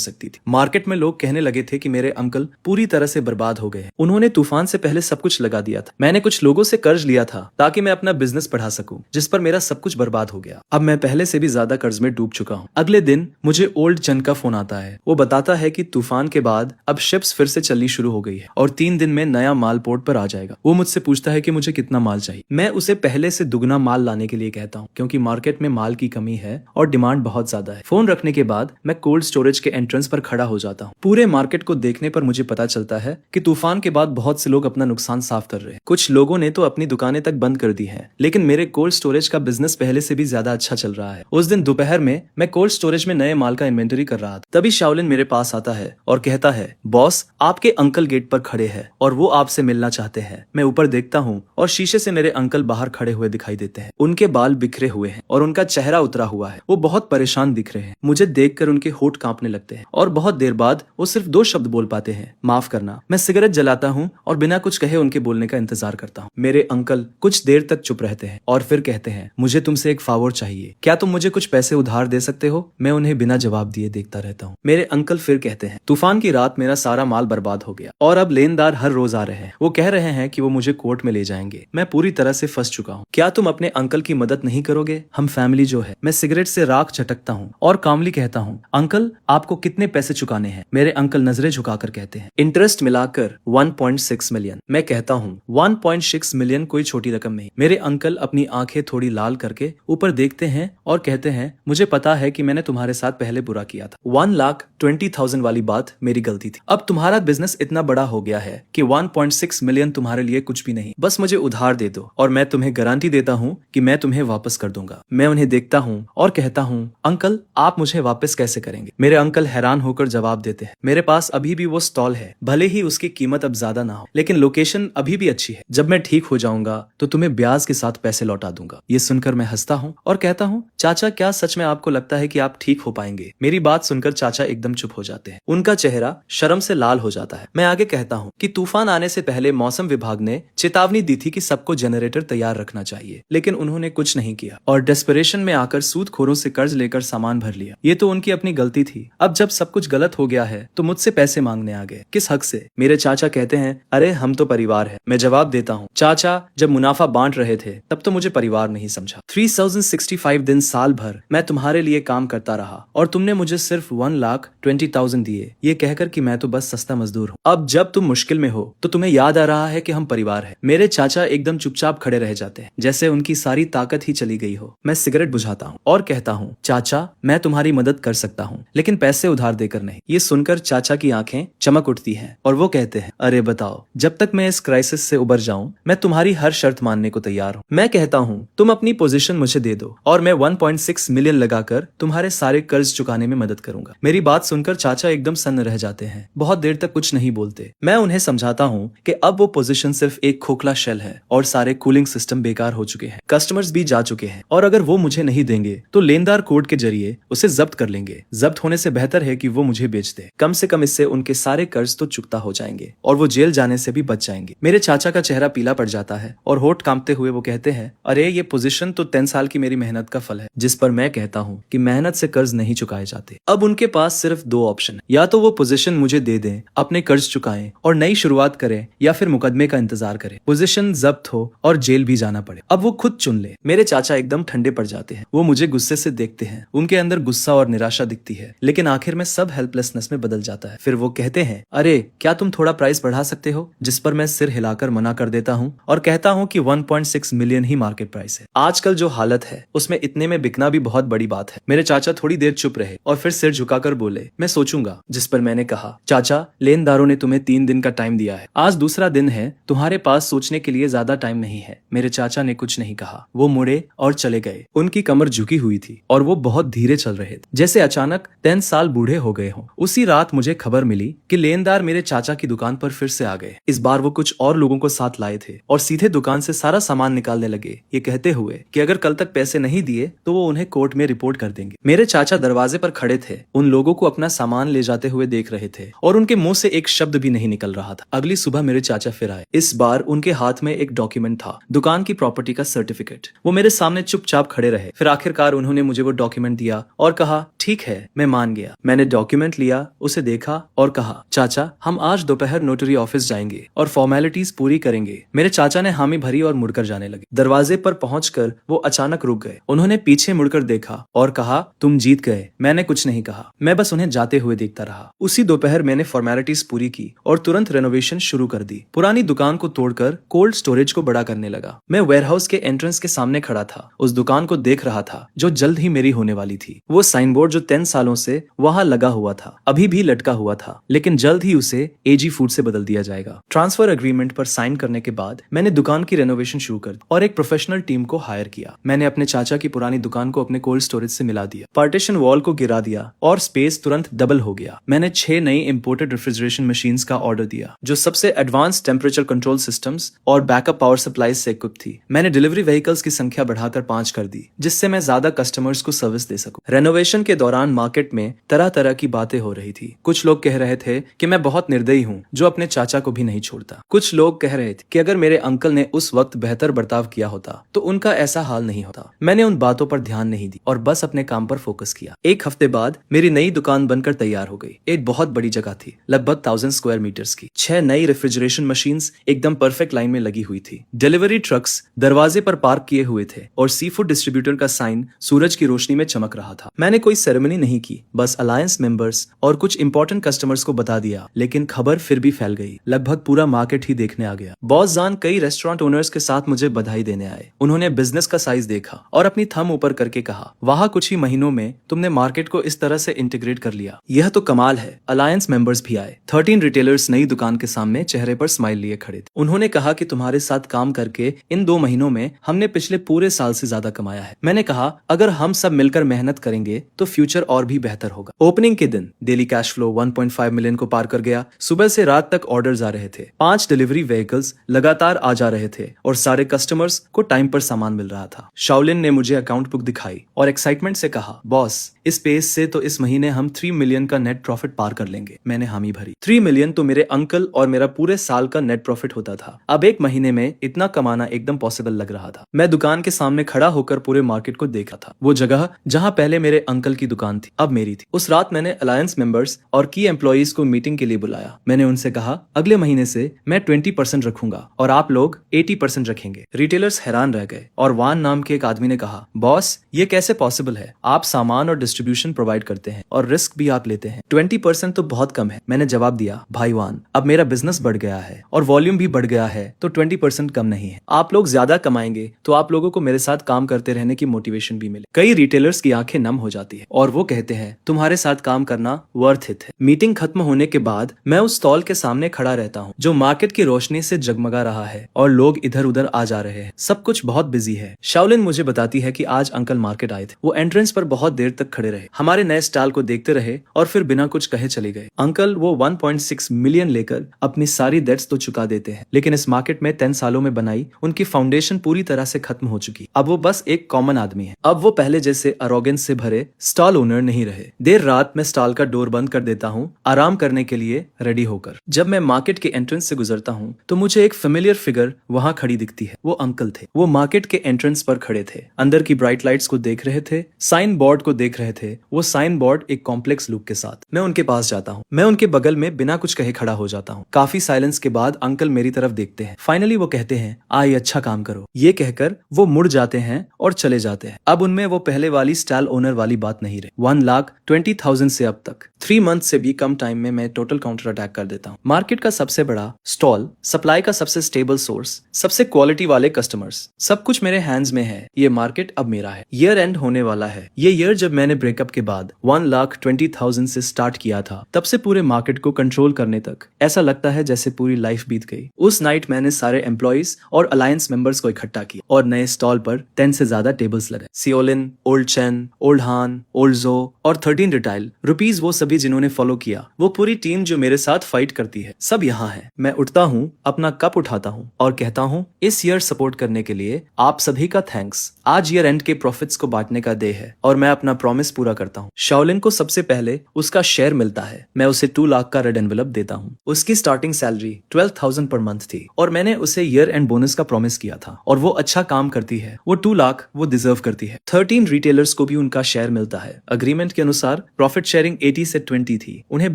सकती थी। मार्केट में लोग कहने लगे थे कि मेरे अंकल पूरी तरह से बर्बाद हो गए। उन्होंने तूफान से पहले सब कुछ लगा दिया था। मैंने कुछ लोगों से कर्ज लिया था ताकि मैं अपना बिजनेस बढ़ा सकूं, जिस पर मेरा सब कुछ बर्बाद हो गया। अब मैं पहले से भी ज्यादा कर्ज में डूब चुका हूँ। अगले दिन मुझे ओल्ड जन का फोन आता है। वो बताता है कि तूफान के बाद अब शिप्स फिर से चलनी शुरू हो गई है और 3 दिन में नया माल पोर्ट पर आ जाएगा। वो मुझसे पूछता है कि मुझे कितना माल चाहिए। मैं उसे पहले से दुगना माल लाने के लिए कहता हूँ, क्योंकि मार्केट में माल की कमी है और डिमांड बहुत ज्यादा है। फोन रखने के बाद मैं कोल्ड स्टोरेज के एंट्रेंस पर खड़ा हो जाता हूँ। पूरे मार्केट को देखने पर मुझे पता चलता है कि तूफान के बाद बहुत से लोग अपना नुकसान साफ कर रहे हैं। कुछ लोगों ने तो अपनी दुकानें तक बंद कर दी है, लेकिन मेरे कोल्ड स्टोरेज का बिजनेस पहले से भी ज्यादा अच्छा चल रहा है। उस दिन दोपहर में मैं कोल्ड स्टोरेज में नए माल का इन्वेंटरी कर रहा था। तभी शाओलिन मेरे पास आता है और कहता है, बॉस, आपके अंकल गेट पर खड़े हैं और वो आपसे मिलना चाहते हैं। मैं ऊपर देखता हूँ और शीशे से मेरे अंकल बाहर खड़े हुए दिखाई देते हैं। उनके बाल बिखरे हुए हैं और उनका चेहरा उतरा हुआ है। वो बहुत परेशान दिख रहे हैं। मुझे देखकर उनके होंठ कांपने लगते हैं और बहुत देर बाद वो सिर्फ 2 शब्द बोल पाते हैं, माफ करना। मैं सिगरेट जलाता हूँ और बिना कुछ कहे उनके बोलने का इंतजार करता हूँ। मेरे अंकल कुछ देर तक चुप रहते हैं और फिर कहते हैं, मुझे तुमसे एक फेवर चाहिए, क्या तुम मुझे कुछ पैसे उधार दे सकते हो? मैं उन्हें बिना जवाब दिए देखता रहता हूँ। मेरे अंकल फिर कहते हैं, तूफान की रात मेरा सारा माल बर्बाद हो गया और और अब लेनदार हर रोज आ रहे हैं। वो कह रहे हैं कि वो मुझे कोर्ट में ले जाएंगे। मैं पूरी तरह से फंस चुका हूँ। क्या तुम अपने अंकल की मदद नहीं करोगे? हम फैमिली जो है। मैं सिगरेट से राख झटकता हूँ और कामली कहता हूँ, अंकल आपको कितने पैसे चुकाने हैं? मेरे अंकल नजरें झुकाकर कहते हैं, इंटरेस्ट मिलाकर 1.6 मिलियन। मैं कहता हूँ 1.6 मिलियन कोई छोटी रकम नहीं। मेरे अंकल अपनी आंखें थोड़ी लाल करके ऊपर देखते हैं और कहते हैं, मुझे पता है कि मैंने तुम्हारे साथ पहले बुरा किया था। 1,20,000 वाली बात मेरी गलती थी। अब तुम्हारा बिजनेस इतना बड़ा हो गया है कि 1.6 मिलियन तुम्हारे लिए कुछ भी नहीं। बस मुझे उधार दे दो और मैं तुम्हें गारंटी देता हूँ कि मैं तुम्हें वापस कर दूंगा। मैं उन्हें देखता हूँ और कहता हूँ, अंकल आप मुझे वापस कैसे करेंगे? मेरे अंकल हैरान होकर जवाब देते हैं, मेरे पास अभी भी वो स्टॉल है, भले ही उसकी कीमत अब ज्यादा ना हो, लेकिन लोकेशन अभी भी अच्छी है। जब मैं ठीक हो जाऊंगा तो तुम्हें ब्याज के साथ पैसे लौटा दूंगा। ये सुनकर मैं हंसता हूँ और कहता हूँ, चाचा क्या सच में आपको लगता है कि आप ठीक हो पाएंगे? मेरी बात सुनकर चाचा एकदम चुप हो जाते हैं। उनका चेहरा शर्म से लाल हो जाता है। मैं आगे कहता हूँ कि तूफान आने से पहले मौसम विभाग ने चेतावनी दी थी कि सबको जनरेटर तैयार रखना चाहिए, लेकिन उन्होंने कुछ नहीं किया और डेस्परेशन में आकर सूदखोरों से कर्ज लेकर सामान भर लिया। ये तो उनकी अपनी गलती थी। अब जब सब कुछ गलत हो गया है तो मुझसे पैसे मांगने आ गए। किस हक से? मेरे चाचा कहते हैं, अरे हम तो परिवार है। मैं जवाब देता हूँ, चाचा जब मुनाफा बांट रहे थे तब तो मुझे परिवार नहीं समझा। 3065 दिन साल भर मैं तुम्हारे लिए काम करता रहा और तुमने मुझे सिर्फ 1,20,000 दिए, ये कहकर कि मैं तो बस सस्ता मजदूर हूँ। अब जब तुम मुश्किल में हो तो तुम्हें याद आ रहा है कि हम परिवार है। मेरे चाचा एकदम चुपचाप खड़े रह जाते हैं, जैसे उनकी सारी ताकत ही चली गई हो। मैं सिगरेट बुझाता हूँ और कहता हूँ, चाचा मैं तुम्हारी मदद कर सकता हूँ, लेकिन पैसे उधार देकर नहीं। ये सुनकर चाचा की आंखें चमक उठती हैं और वो कहते हैं, अरे बताओ, जब तक मैं इस क्राइसिस से उबर जाऊं मैं तुम्हारी हर शर्त मानने को तैयार हूँ। मैं कहता हूँ, तुम अपनी पोजीशन मुझे दे दो और मैं 1.6 मिलियन लगाकर तुम्हारे सारे कर्ज चुकाने में मदद करूंगा। मेरी बात सुनकर चाचा एकदम सन्न रह जाते हैं, बहुत देर तक कुछ नहीं बोलते। मैं उन्हें समझाता हूँ कि अब वो पोजीशन सिर्फ एक खोखला शेल है और सारे कूलिंग सिस्टम बेकार हो चुके हैं, कस्टमर्स भी जा चुके हैं और अगर वो मुझे नहीं देंगे तो लेनदार कोर्ट के जरिए उसे जब्त कर लेंगे। जब्त होने से बेहतर है कि वो मुझे बेच दे। कम से कम इससे उनके सारे कर्ज तो चुकता हो जाएंगे और वो जेल जाने से भी बच जाएंगे। मेरे चाचा का चेहरा पीला पड़ जाता है और होठ कांपते हुए वो कहते हैं, अरे ये पोजीशन तो 10 साल की मेरी मेहनत का फल है। जिस पर मैं कहता हूँ कि मेहनत से कर्ज नहीं चुकाए जाते। अब उनके पास सिर्फ दो ऑप्शन है, या तो वो पोजीशन मुझे दे दें, अपने कर्ज चुकाएं और नई शुरुआत करें, या फिर मुकदमे का इंतजार करें, पोजीशन जब्त हो और जेल भी जाना पड़े। अब वो खुद चुन ले। मेरे चाचा एकदम ठंडे पड़ जाते हैं। वो मुझे गुस्से से देखते हैं, उनके अंदर गुस्सा और निराशा दिखती है, लेकिन आखिर में सब हेल्पलेसनेस में बदल जाता है। फिर वो कहते हैं, अरे क्या तुम थोड़ा प्राइस बढ़ा सकते हो? जिस पर मैं सिर हिलाकर मना कर देता हूँ और कहता हूँ कि 1.6 मिलियन ही मार्केट प्राइस है। आजकल जो हालत है उसमें इतने में बिकना भी बहुत बड़ी बात है। मेरे चाचा थोड़ी देर चुप रहे और फिर सिर झुकाकर बोले, मैं सोचूंगा। जिस पर मैंने कहा, चाचा लेनदारों ने तुम्हें 3 दिन का टाइम दिया है, आज दूसरा दिन है, तुम्हारे पास सोचने के लिए ज्यादा टाइम नहीं है। मेरे चाचा ने कुछ नहीं कहा, वो मुड़े और चले गए। उनकी कमर झुकी हुई थी और वो बहुत धीरे चल रहे थे, जैसे अचानक 10 साल बूढ़े हो गए हों। उसी रात मुझे खबर मिली कि लेनदार मेरे चाचा की दुकान पर फिर से आ गए। इस बार वो कुछ और लोगों को साथ लाए थे और सीधे दुकान से सारा सामान निकालने लगे, ये कहते हुए कि अगर कल तक पैसे नहीं दिए तो वो उन्हें कोर्ट में रिपोर्ट कर देंगे। मेरे चाचा दरवाजे पर खड़े थे, उन लोगों को अपना सामान ले जाते हुए देख रहे थे और उनके मुंह से एक शब्द भी नहीं निकल रहा था। अगली सुबह मेरे चाचा फिर आए। इस बार उनके हाथ में एक डॉक्यूमेंट था, दुकान की प्रॉपर्टी का सर्टिफिकेट। वो मेरे सामने चुपचाप खड़े रहे। फिर आखिरकार उन्होंने मुझे वो डॉक्यूमेंट दिया और कहा, ठीक है, मैं मान गया। मैंने डॉक्यूमेंट लिया, उसे देखा और कहा, चाचा हम आज दोपहर नोटरी ऑफिस जाएंगे और फॉर्मेलिटीज पूरी करेंगे। मेरे चाचा ने हामी भरी और मुड़कर जाने लगे। दरवाजे पर पहुंचकर वो अचानक रुक गए। उन्होंने पीछे मुड़कर देखा और कहा, तुम जीत गए। मैंने कुछ नहीं कहा, मैं बस उन्हें जाते हुए देखता रहा। उसी दोपहर मैंने फॉर्मेलिटीज पूरी की और तुरंत रेनोवेशन शुरू कर दी। पुरानी दुकान को तोड़कर कोल्ड स्टोरेज को बड़ा करने लगा। मैं वेयरहाउस के एंट्रेंस के सामने खड़ा था, उस दुकान को देख रहा था जो जल्द ही मेरी होने वाली थी। वो साइन बोर्ड जो 10 सालों से वहां लगा हुआ था अभी भी लटका हुआ था, लेकिन जल्द ही उसे एजी फूड से बदल दिया जाएगा। ट्रांसफर एग्रीमेंट पर साइन करने के बाद मैंने दुकान की रेनोवेशन शुरू कर दी और एक प्रोफेशनल टीम को हायर किया। मैंने अपने चाचा की पुरानी दुकान को अपने कोल्ड स्टोरेज से मिला दिया, पार्टीशन वॉल को गिरा दिया और स्पेस तुरंत डबल हो गया। मैंने 6 नई इंपोर्टेड रेफ्रिजरेशन मशीन्स का ऑर्डर दिया जो सबसे एडवांस टेम्परेचर कंट्रोल सिस्टम्स और बैकअप पावर सप्लाई से इक्विप थी। मैंने डिलीवरी व्हीकल्स की संख्या बढ़ाकर 5 कर दी, जिससे मैं ज्यादा कस्टमर्स को सर्विस दे सकूं। रेनोवेशन के दौरान मार्केट में तरह तरह की बातें हो रही थी। कुछ लोग कह रहे थे कि मैं बहुत निर्दयी हूँ जो अपने चाचा को भी नहीं छोड़ता। कुछ लोग कह रहे थे कि अगर मेरे अंकल ने उस वक्त बेहतर बर्ताव किया होता तो उनका ऐसा हाल नहीं होता। मैंने उन बातों पर ध्यान नहीं दी और बस अपने काम पर फोकस किया। एक हफ्ते बाद मेरी नई दुकान बनकर तैयार हो गई। एक बहुत बड़ी जगह थी, लगभग 1000 स्क्वायर मीटर्स की। 6 नई रेफ्रिजरेशन मशीन्स एकदम परफेक्ट लाइन में लगी हुई थी। डिलीवरी ट्रक्स दरवाजे पर पार्क किए हुए थे और सी फूड डिस्ट्रीब्यूटर का साइन सूरज की रोशनी में चमक रहा था। मैंने कोई सेरेमनी नहीं की, बस अलायंस मेंबर्स और कुछ इंपॉर्टेंट कस्टमर्स को बता दिया, लेकिन खबर फिर भी फैल गई। लगभग पूरा मार्केट ही देखने आ गया। बॉस जान कई रेस्टोरेंट ओनर्स के साथ मुझे बधाई देने आए। उन्होंने बिजनेस का साइज देखा और अपनी थंब ऊपर करके कहा, वाह, कुछ ही महीनों में तुमने मार्केट को इस तरह से इंटीग्रेट कर लिया। यह तो कमाल है। अलायंस मेंबर्स भी आए। 13 रिटेलर्स नई दुकान के सामने चेहरे पर स्माइल लिए खड़े थे। उन्होंने कहा कि तुम्हारे साथ काम करके इन 2 महीनों में हमने पिछले पूरे साल से ज्यादा कमाया है। मैंने कहा, अगर हम सब मिलकर मेहनत करेंगे तो फ्यूचर और भी बेहतर होगा। ओपनिंग के दिन डेली कैश फ्लो 1.5 मिलियन को पार कर गया। सुबह से रात तक ऑर्डर्स आ रहे थे। 5 डिलीवरी व्हीकल्स लगातार आ जा रहे थे और सारे कस्टमर्स को टाइम पर सामान मिल रहा था। शाओलिन ने मुझे अकाउंट बुक दिखाई और एक्साइटमेंट से कहा, बॉस, इस पेस से तो इस महीने हम 3 मिलियन का नेट प्रॉफिट पार कर लेंगे। मैंने हामी भरी। 3 मिलियन तो मेरे अंकल और मेरा पूरे साल का नेट प्रॉफिट होता था। अब एक महीने में इतना कमाना एकदम पॉसिबल लग रहा था। मैं दुकान के सामने खड़ा होकर पूरे मार्केट को देख रहा था। वो जगह जहां पहले मेरे अंकल की दुकान थी, अब मेरी थी। उस रात मैंने अलायंस मेंबर्स और की एम्प्लॉइज को मीटिंग के लिए बुलाया। मैंने उनसे कहा, अगले महीने से मैं 20% रखूंगा और आप लोग 80% रखेंगे। रिटेलर्स हैरान रह गए और वान नाम के एक आदमी ने कहा, बॉस, ये कैसे पॉसिबल है? आप सामान और डिस्ट्रीब्यूशन प्रोवाइड करते हैं और रिस्क भी आप लेते हैं। 20% तो बहुत कम है। मैंने जवाब दिया, भाई वान, अब मेरा बिजनेस बढ़ गया है और वॉल्यूम भी बढ़ गया है, तो 20% कम नहीं है। आप लोग ज्यादा कमाएंगे तो आप लोगों को मेरे साथ काम करते रहने की मोटिवेशन भी मिले। कई रिटेलर्स की आंखें नम हो जाती है और वो कहते हैं, तुम्हारे साथ काम करना वर्थ इट है। मीटिंग खत्म होने के बाद मैं उस स्टॉल के सामने खड़ा रहता हूँ जो मार्केट की रोशनी से जगमगा रहा है और लोग इधर उधर आ जा रहे हैं। सब कुछ बहुत बिजी है। शाओलिन मुझे बताती है कि आज अंकल मार्केट आए थे। वो एंट्रेंस पर बहुत देर तक खड़े रहे, हमारे नए स्टॉल को देखते रहे और फिर बिना कुछ कहे चले गए। अंकल वो 1.6 मिलियन लेकर अपनी सारी डेट्स तो चुका देते हैं, लेकिन इस मार्केट में 10 सालों में बनाई उनकी फाउंडेशन पूरी तरह से खत्म हो चुकी। अब वो बस एक कॉमन आदमी है। अब वो पहले जैसे अरोगेंस से भरे स्टॉल ओनर नहीं रहे। देर रात में स्टॉल का डोर बंद कर देता हूँ, आराम करने के लिए रेडी होकर। जब मैं मार्केट के एंट्रेंस से गुजरता हूँ तो मुझे एक फेमिलियर फिगर वहाँ खड़ी दिखती है। वो अंकल थे। वो मार्केट के एंट्रेंस पर खड़े थे, अंदर की ब्राइट लाइट्स को देख रहे थे, साइन बोर्ड को देख रहे थे। वो साइन बोर्ड एक कॉम्प्लेक्स लुक के साथ। मैं उनके पास जाता हूँ। मैं उनके बगल में बिना कुछ कहे खड़ा हो जाता हूँ। काफी साइलेंस के बाद अंकल मेरी तरफ देखते हैं। फाइनली वो कहते हैं, आई, अच्छा काम करो। ये कहकर वो मुड़ जाते हैं और चले जाते हैं। अब उनमें वो पहले वाली स्टॉल ओनर वाली बात नहीं रही। 1,20,000 से अब तक 3 मंथ से भी कम टाइम में मैं टोटल काउंटर अटैक कर देता हूँ। मार्केट का सबसे बड़ा स्टॉल, सप्लाई का सबसे स्टेबल सोर्स, सबसे क्वालिटी वाले कस्टमर्स, सब कुछ मेरे हैंड्स में है। ये मार्केट अब मेरा है। ईयर एंड होने वाला है। ये ईयर जब मैंने ब्रेकअप के बाद 1,20,000 से स्टार्ट किया था, तब से पूरे मार्केट को कंट्रोल करने तक ऐसा लगता है जैसे पूरी लाइफ बीत गई। उस नाइट मैंने सारे एम्प्लॉइज और अलायंस मेंबर्स को इकट्ठा किया और नए स्टॉल पर 10 से ज्यादा टेबल्स लगे। सियोलिन, ओल्ड चेन, ओल्ड हान, ओल्ड जो और 13 रिटाइल रुपीज, वो सभी जिन्होंने फॉलो किया, वो पूरी टीम जो मेरे साथ फाइट करती है, सब यहाँ है। मैं उठता हूँ, अपना कप उठाता हूँ और कहता हूँ, इस ईयर सपोर्ट करने के लिए आप सभी का थैंक्स। आज ईयर एंड के प्रॉफिट्स को बांटने का डे है और मैं अपना प्रॉमिस पूरा करता हूँ। शाओलिन को सबसे पहले उसका शेयर मिलता है। मैं उसे 2 लाख का रेड एनवेलप देता हूँ। उसकी स्टार्टिंग सैलरी 12,000 पर मंथ थी और मैंने उसे ईयर एंड बोनस का प्रॉमिस किया था और वो अच्छा काम करती है। वो 2 लाख वो डिजर्व करती है। 13 रिटेलर्स को भी उनका शेयर मिलता है। अग्रीमेंट के अनुसार प्रॉफिट शेयरिंग 80 से 20 थी। उन्हें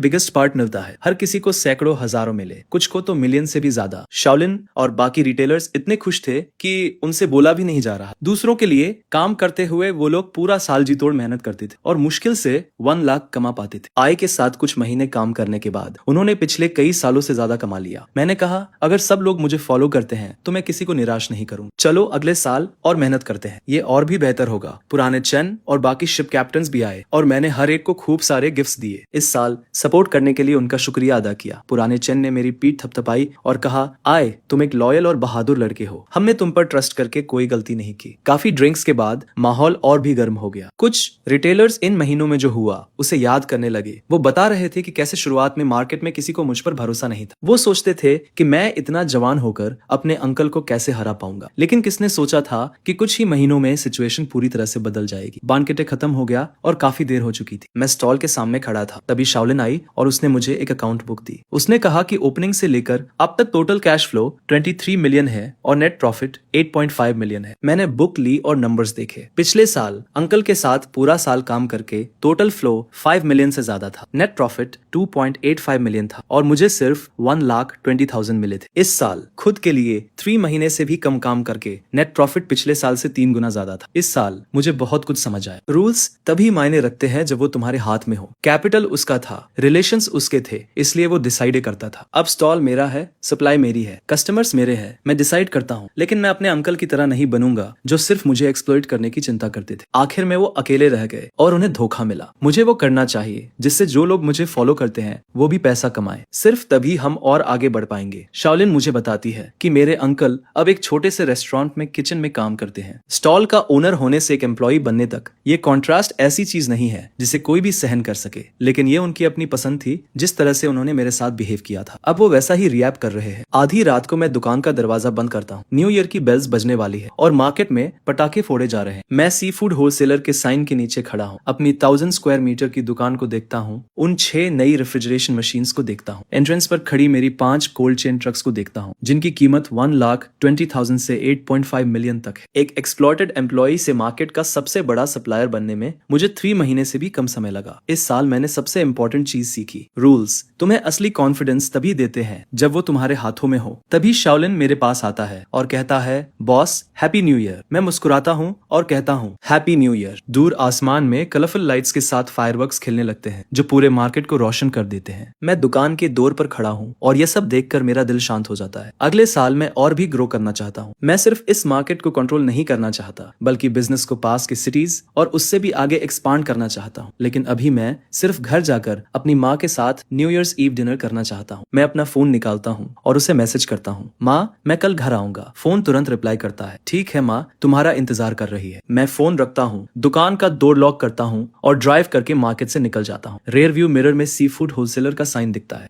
बिगेस्ट पार्ट मिलता है। हर किसी को सैकड़ों हजारों मिले, कुछ को तो मिलियन से भी ज्यादा। शाओलिन और बाकी रिटेलर्स इतने खुश थे कि उनसे बोला भी नहीं जा रहा। दूसरों के लिए काम करते हुए वो लोग पूरा साल जी तोड़ मेहनत करते थे और मुश्किल से 1 लाख कमा पाते थे। आय के साथ कुछ महीने काम करने के बाद उन्होंने पिछले कई सालों से ज्यादा कमा लिया। मैंने कहा, अगर सब लोग मुझे फॉलो करते हैं तो मैं किसी को निराश नहीं करूँ। चलो अगले साल और मेहनत करते हैं, ये और भी बेहतर होगा। पुराने चेन और बाकी शिप कैप्टन्स भी आए और मैंने हर एक को खूब सारे गिफ्ट्स दिए। इस साल सपोर्ट करने के लिए उनका शुक्रिया अदा किया। पुराने चेन ने मेरी पीठ थपथपाई और कहा, आए, तुम एक लॉयल और बहादुर लड़के हो। हमने तुम पर ट्रस्ट करके कोई गलती नहीं की। काफी ड्रिंक्स के बाद माहौल और भी गर्म हो गया। कुछ रिटेलर्स इन महीनों में जो हुआ उसे याद करने लगे। वो बता रहे थे कि कैसे शुरुआत में मार्केट में किसी को मुझ पर भरोसा नहीं था। वो सोचते थे कि मैं इतना जवान होकर अपने अंकल को कैसे हरा पाऊंगा, लेकिन किसने सोचा था कि कुछ ही महीनों में सिचुएशन पूरी तरह से बदल जाएगी। बानकेटे खत्म हो गया और काफी देर हो चुकी थी। मैं स्टॉल के सामने खड़ा था, तभी शाओलिन आई और उसने मुझे एक अकाउंट बुक दी। उसने कहा कि ओपनिंग से लेकर अब तक टोटल कैश फ्लो 23 मिलियन है और नेट प्रॉफिट 8.5 मिलियन है। मैंने बुक ली और नंबर्स देखे। पिछले साल अंकल के साथ पूरा साल काम करके टोटल फ्लो 5 मिलियन से ज्यादा था। नेट प्रॉफिट 2.85 मिलियन था और मुझे सिर्फ 1,20,000 मिले थे। इस साल खुद के लिए 3 महीने से भी कम काम करके नेट प्रॉफिट पिछले साल से 3 गुना ज्यादा था। इस साल मुझे बहुत कुछ समझ आया। रूल्स तभी मायने रखते हैं जब वो तुम्हारे हाथ में हो। कैपिटल उसका था, रिलेशंस उसके थे, इसलिए वो डिसाइड करता था। अब स्टॉल मेरा है, सप्लाई मेरी है, कस्टमर्स मेरे हैं, मैं डिसाइड करता हूँ। लेकिन मैं अपने अंकल की तरह नहीं बनूंगा जो सिर्फ मुझे एक्सप्लॉइट करने की चिंता करते थे। आखिर में वो अकेले रह गए और उन्हें धोखा मिला। मुझे वो करना चाहिए जिससे जो लोग मुझे फॉलो करते हैं वो भी पैसा कमाए। सिर्फ तभी हम और आगे बढ़ पाएंगे। शाओलिन मुझे बताती है कि मेरे अंकल अब एक छोटे से रेस्टोरेंट में किचन में काम करते हैं। स्टॉल का ओनर होने से एक एम्प्लॉय बनने तक ये कॉन्ट्रास्ट ऐसी चीज नहीं है जिसे कोई भी सहन कर सके, लेकिन ये उनकी अपनी पसंद थी जिस तरह से उन्होंने मेरे साथ बिहेव किया था। अब वो वैसा ही रिएक्ट कर रहे हैं। आधी रात को मैं दुकान का दरवाजा बंद करता हूँ। न्यू ईयर की बेल्स बजने वाली है और मार्केट में पटाखे फोड़े जा रहे हैं। मैं सी फूड होलसेलर के साइन के नीचे खड़ा हूँ। अपनी 1000 स्क्वायर मीटर की दुकान को देखता हूँ। उन 6 नई रेफ्रिजरेशन मशीन्स को देखता हूँ। एंट्रेंस पर खड़ी मेरी 5 कोल्ड चेन ट्रक्स को देखता हूँ जिनकी कीमत 1,20,000 से 8.5 मिलियन तक है। एक एक्सप्लॉयटेड एम्प्लॉय से मार्केट का सबसे बड़ा सप्लायर बनने में मुझे 3 महीने से भी कम समय लगा। इस साल मैंने सबसे इंपॉर्टेंट चीज सीखी। रूल्स तुम्हें असली कॉन्फिडेंस तभी देते हैं जब वो तुम्हारे हाथों में हो। तभी शाओलिन मेरे पास आता है और कहता है, बॉस हैप्पी न्यू ईयर। मैं मुस्कुराता हूँ और कहता हूँ हैप्पी न्यू ईयर। दूर आसमान में कलरफुल लाइट्स के साथ फायरवर्क्स खेलने लगते हैं जो पूरे मार्केट को रोशन कर देते हैं। मैं दुकान के डोर पर खड़ा हूँ और यह सब देखकर मेरा दिल शांत हो जाता है। अगले साल मैं और भी ग्रो करना चाहता हूँ। मैं सिर्फ इस मार्केट को कंट्रोल नहीं करना चाहता बल्कि बिजनेस को पास के सिटीज और उससे भी आगे एक्सपांड करना चाहता हूँ। लेकिन अभी मैं सिर्फ घर जाकर अपनी माँ के साथ न्यू ईयर्स ईव डिनर करना चाहता हूँ। मैं अपना फोन निकालता हूँ और उसे मैसेज करता हूँ, माँ मैं कल घर आऊंगा। फोन तुरंत रिप्लाई करता है, ठीक है माँ, तुम्हारा इंतजार कर रही है। मैं फोन रखता हूँ, दुकान का डोर लॉक करता हूँ और ड्राइव करके मार्केट से निकल जाता हूँ। रेयर व्यू मिरर में सी फूड होलसेलर का साइन दिखता है।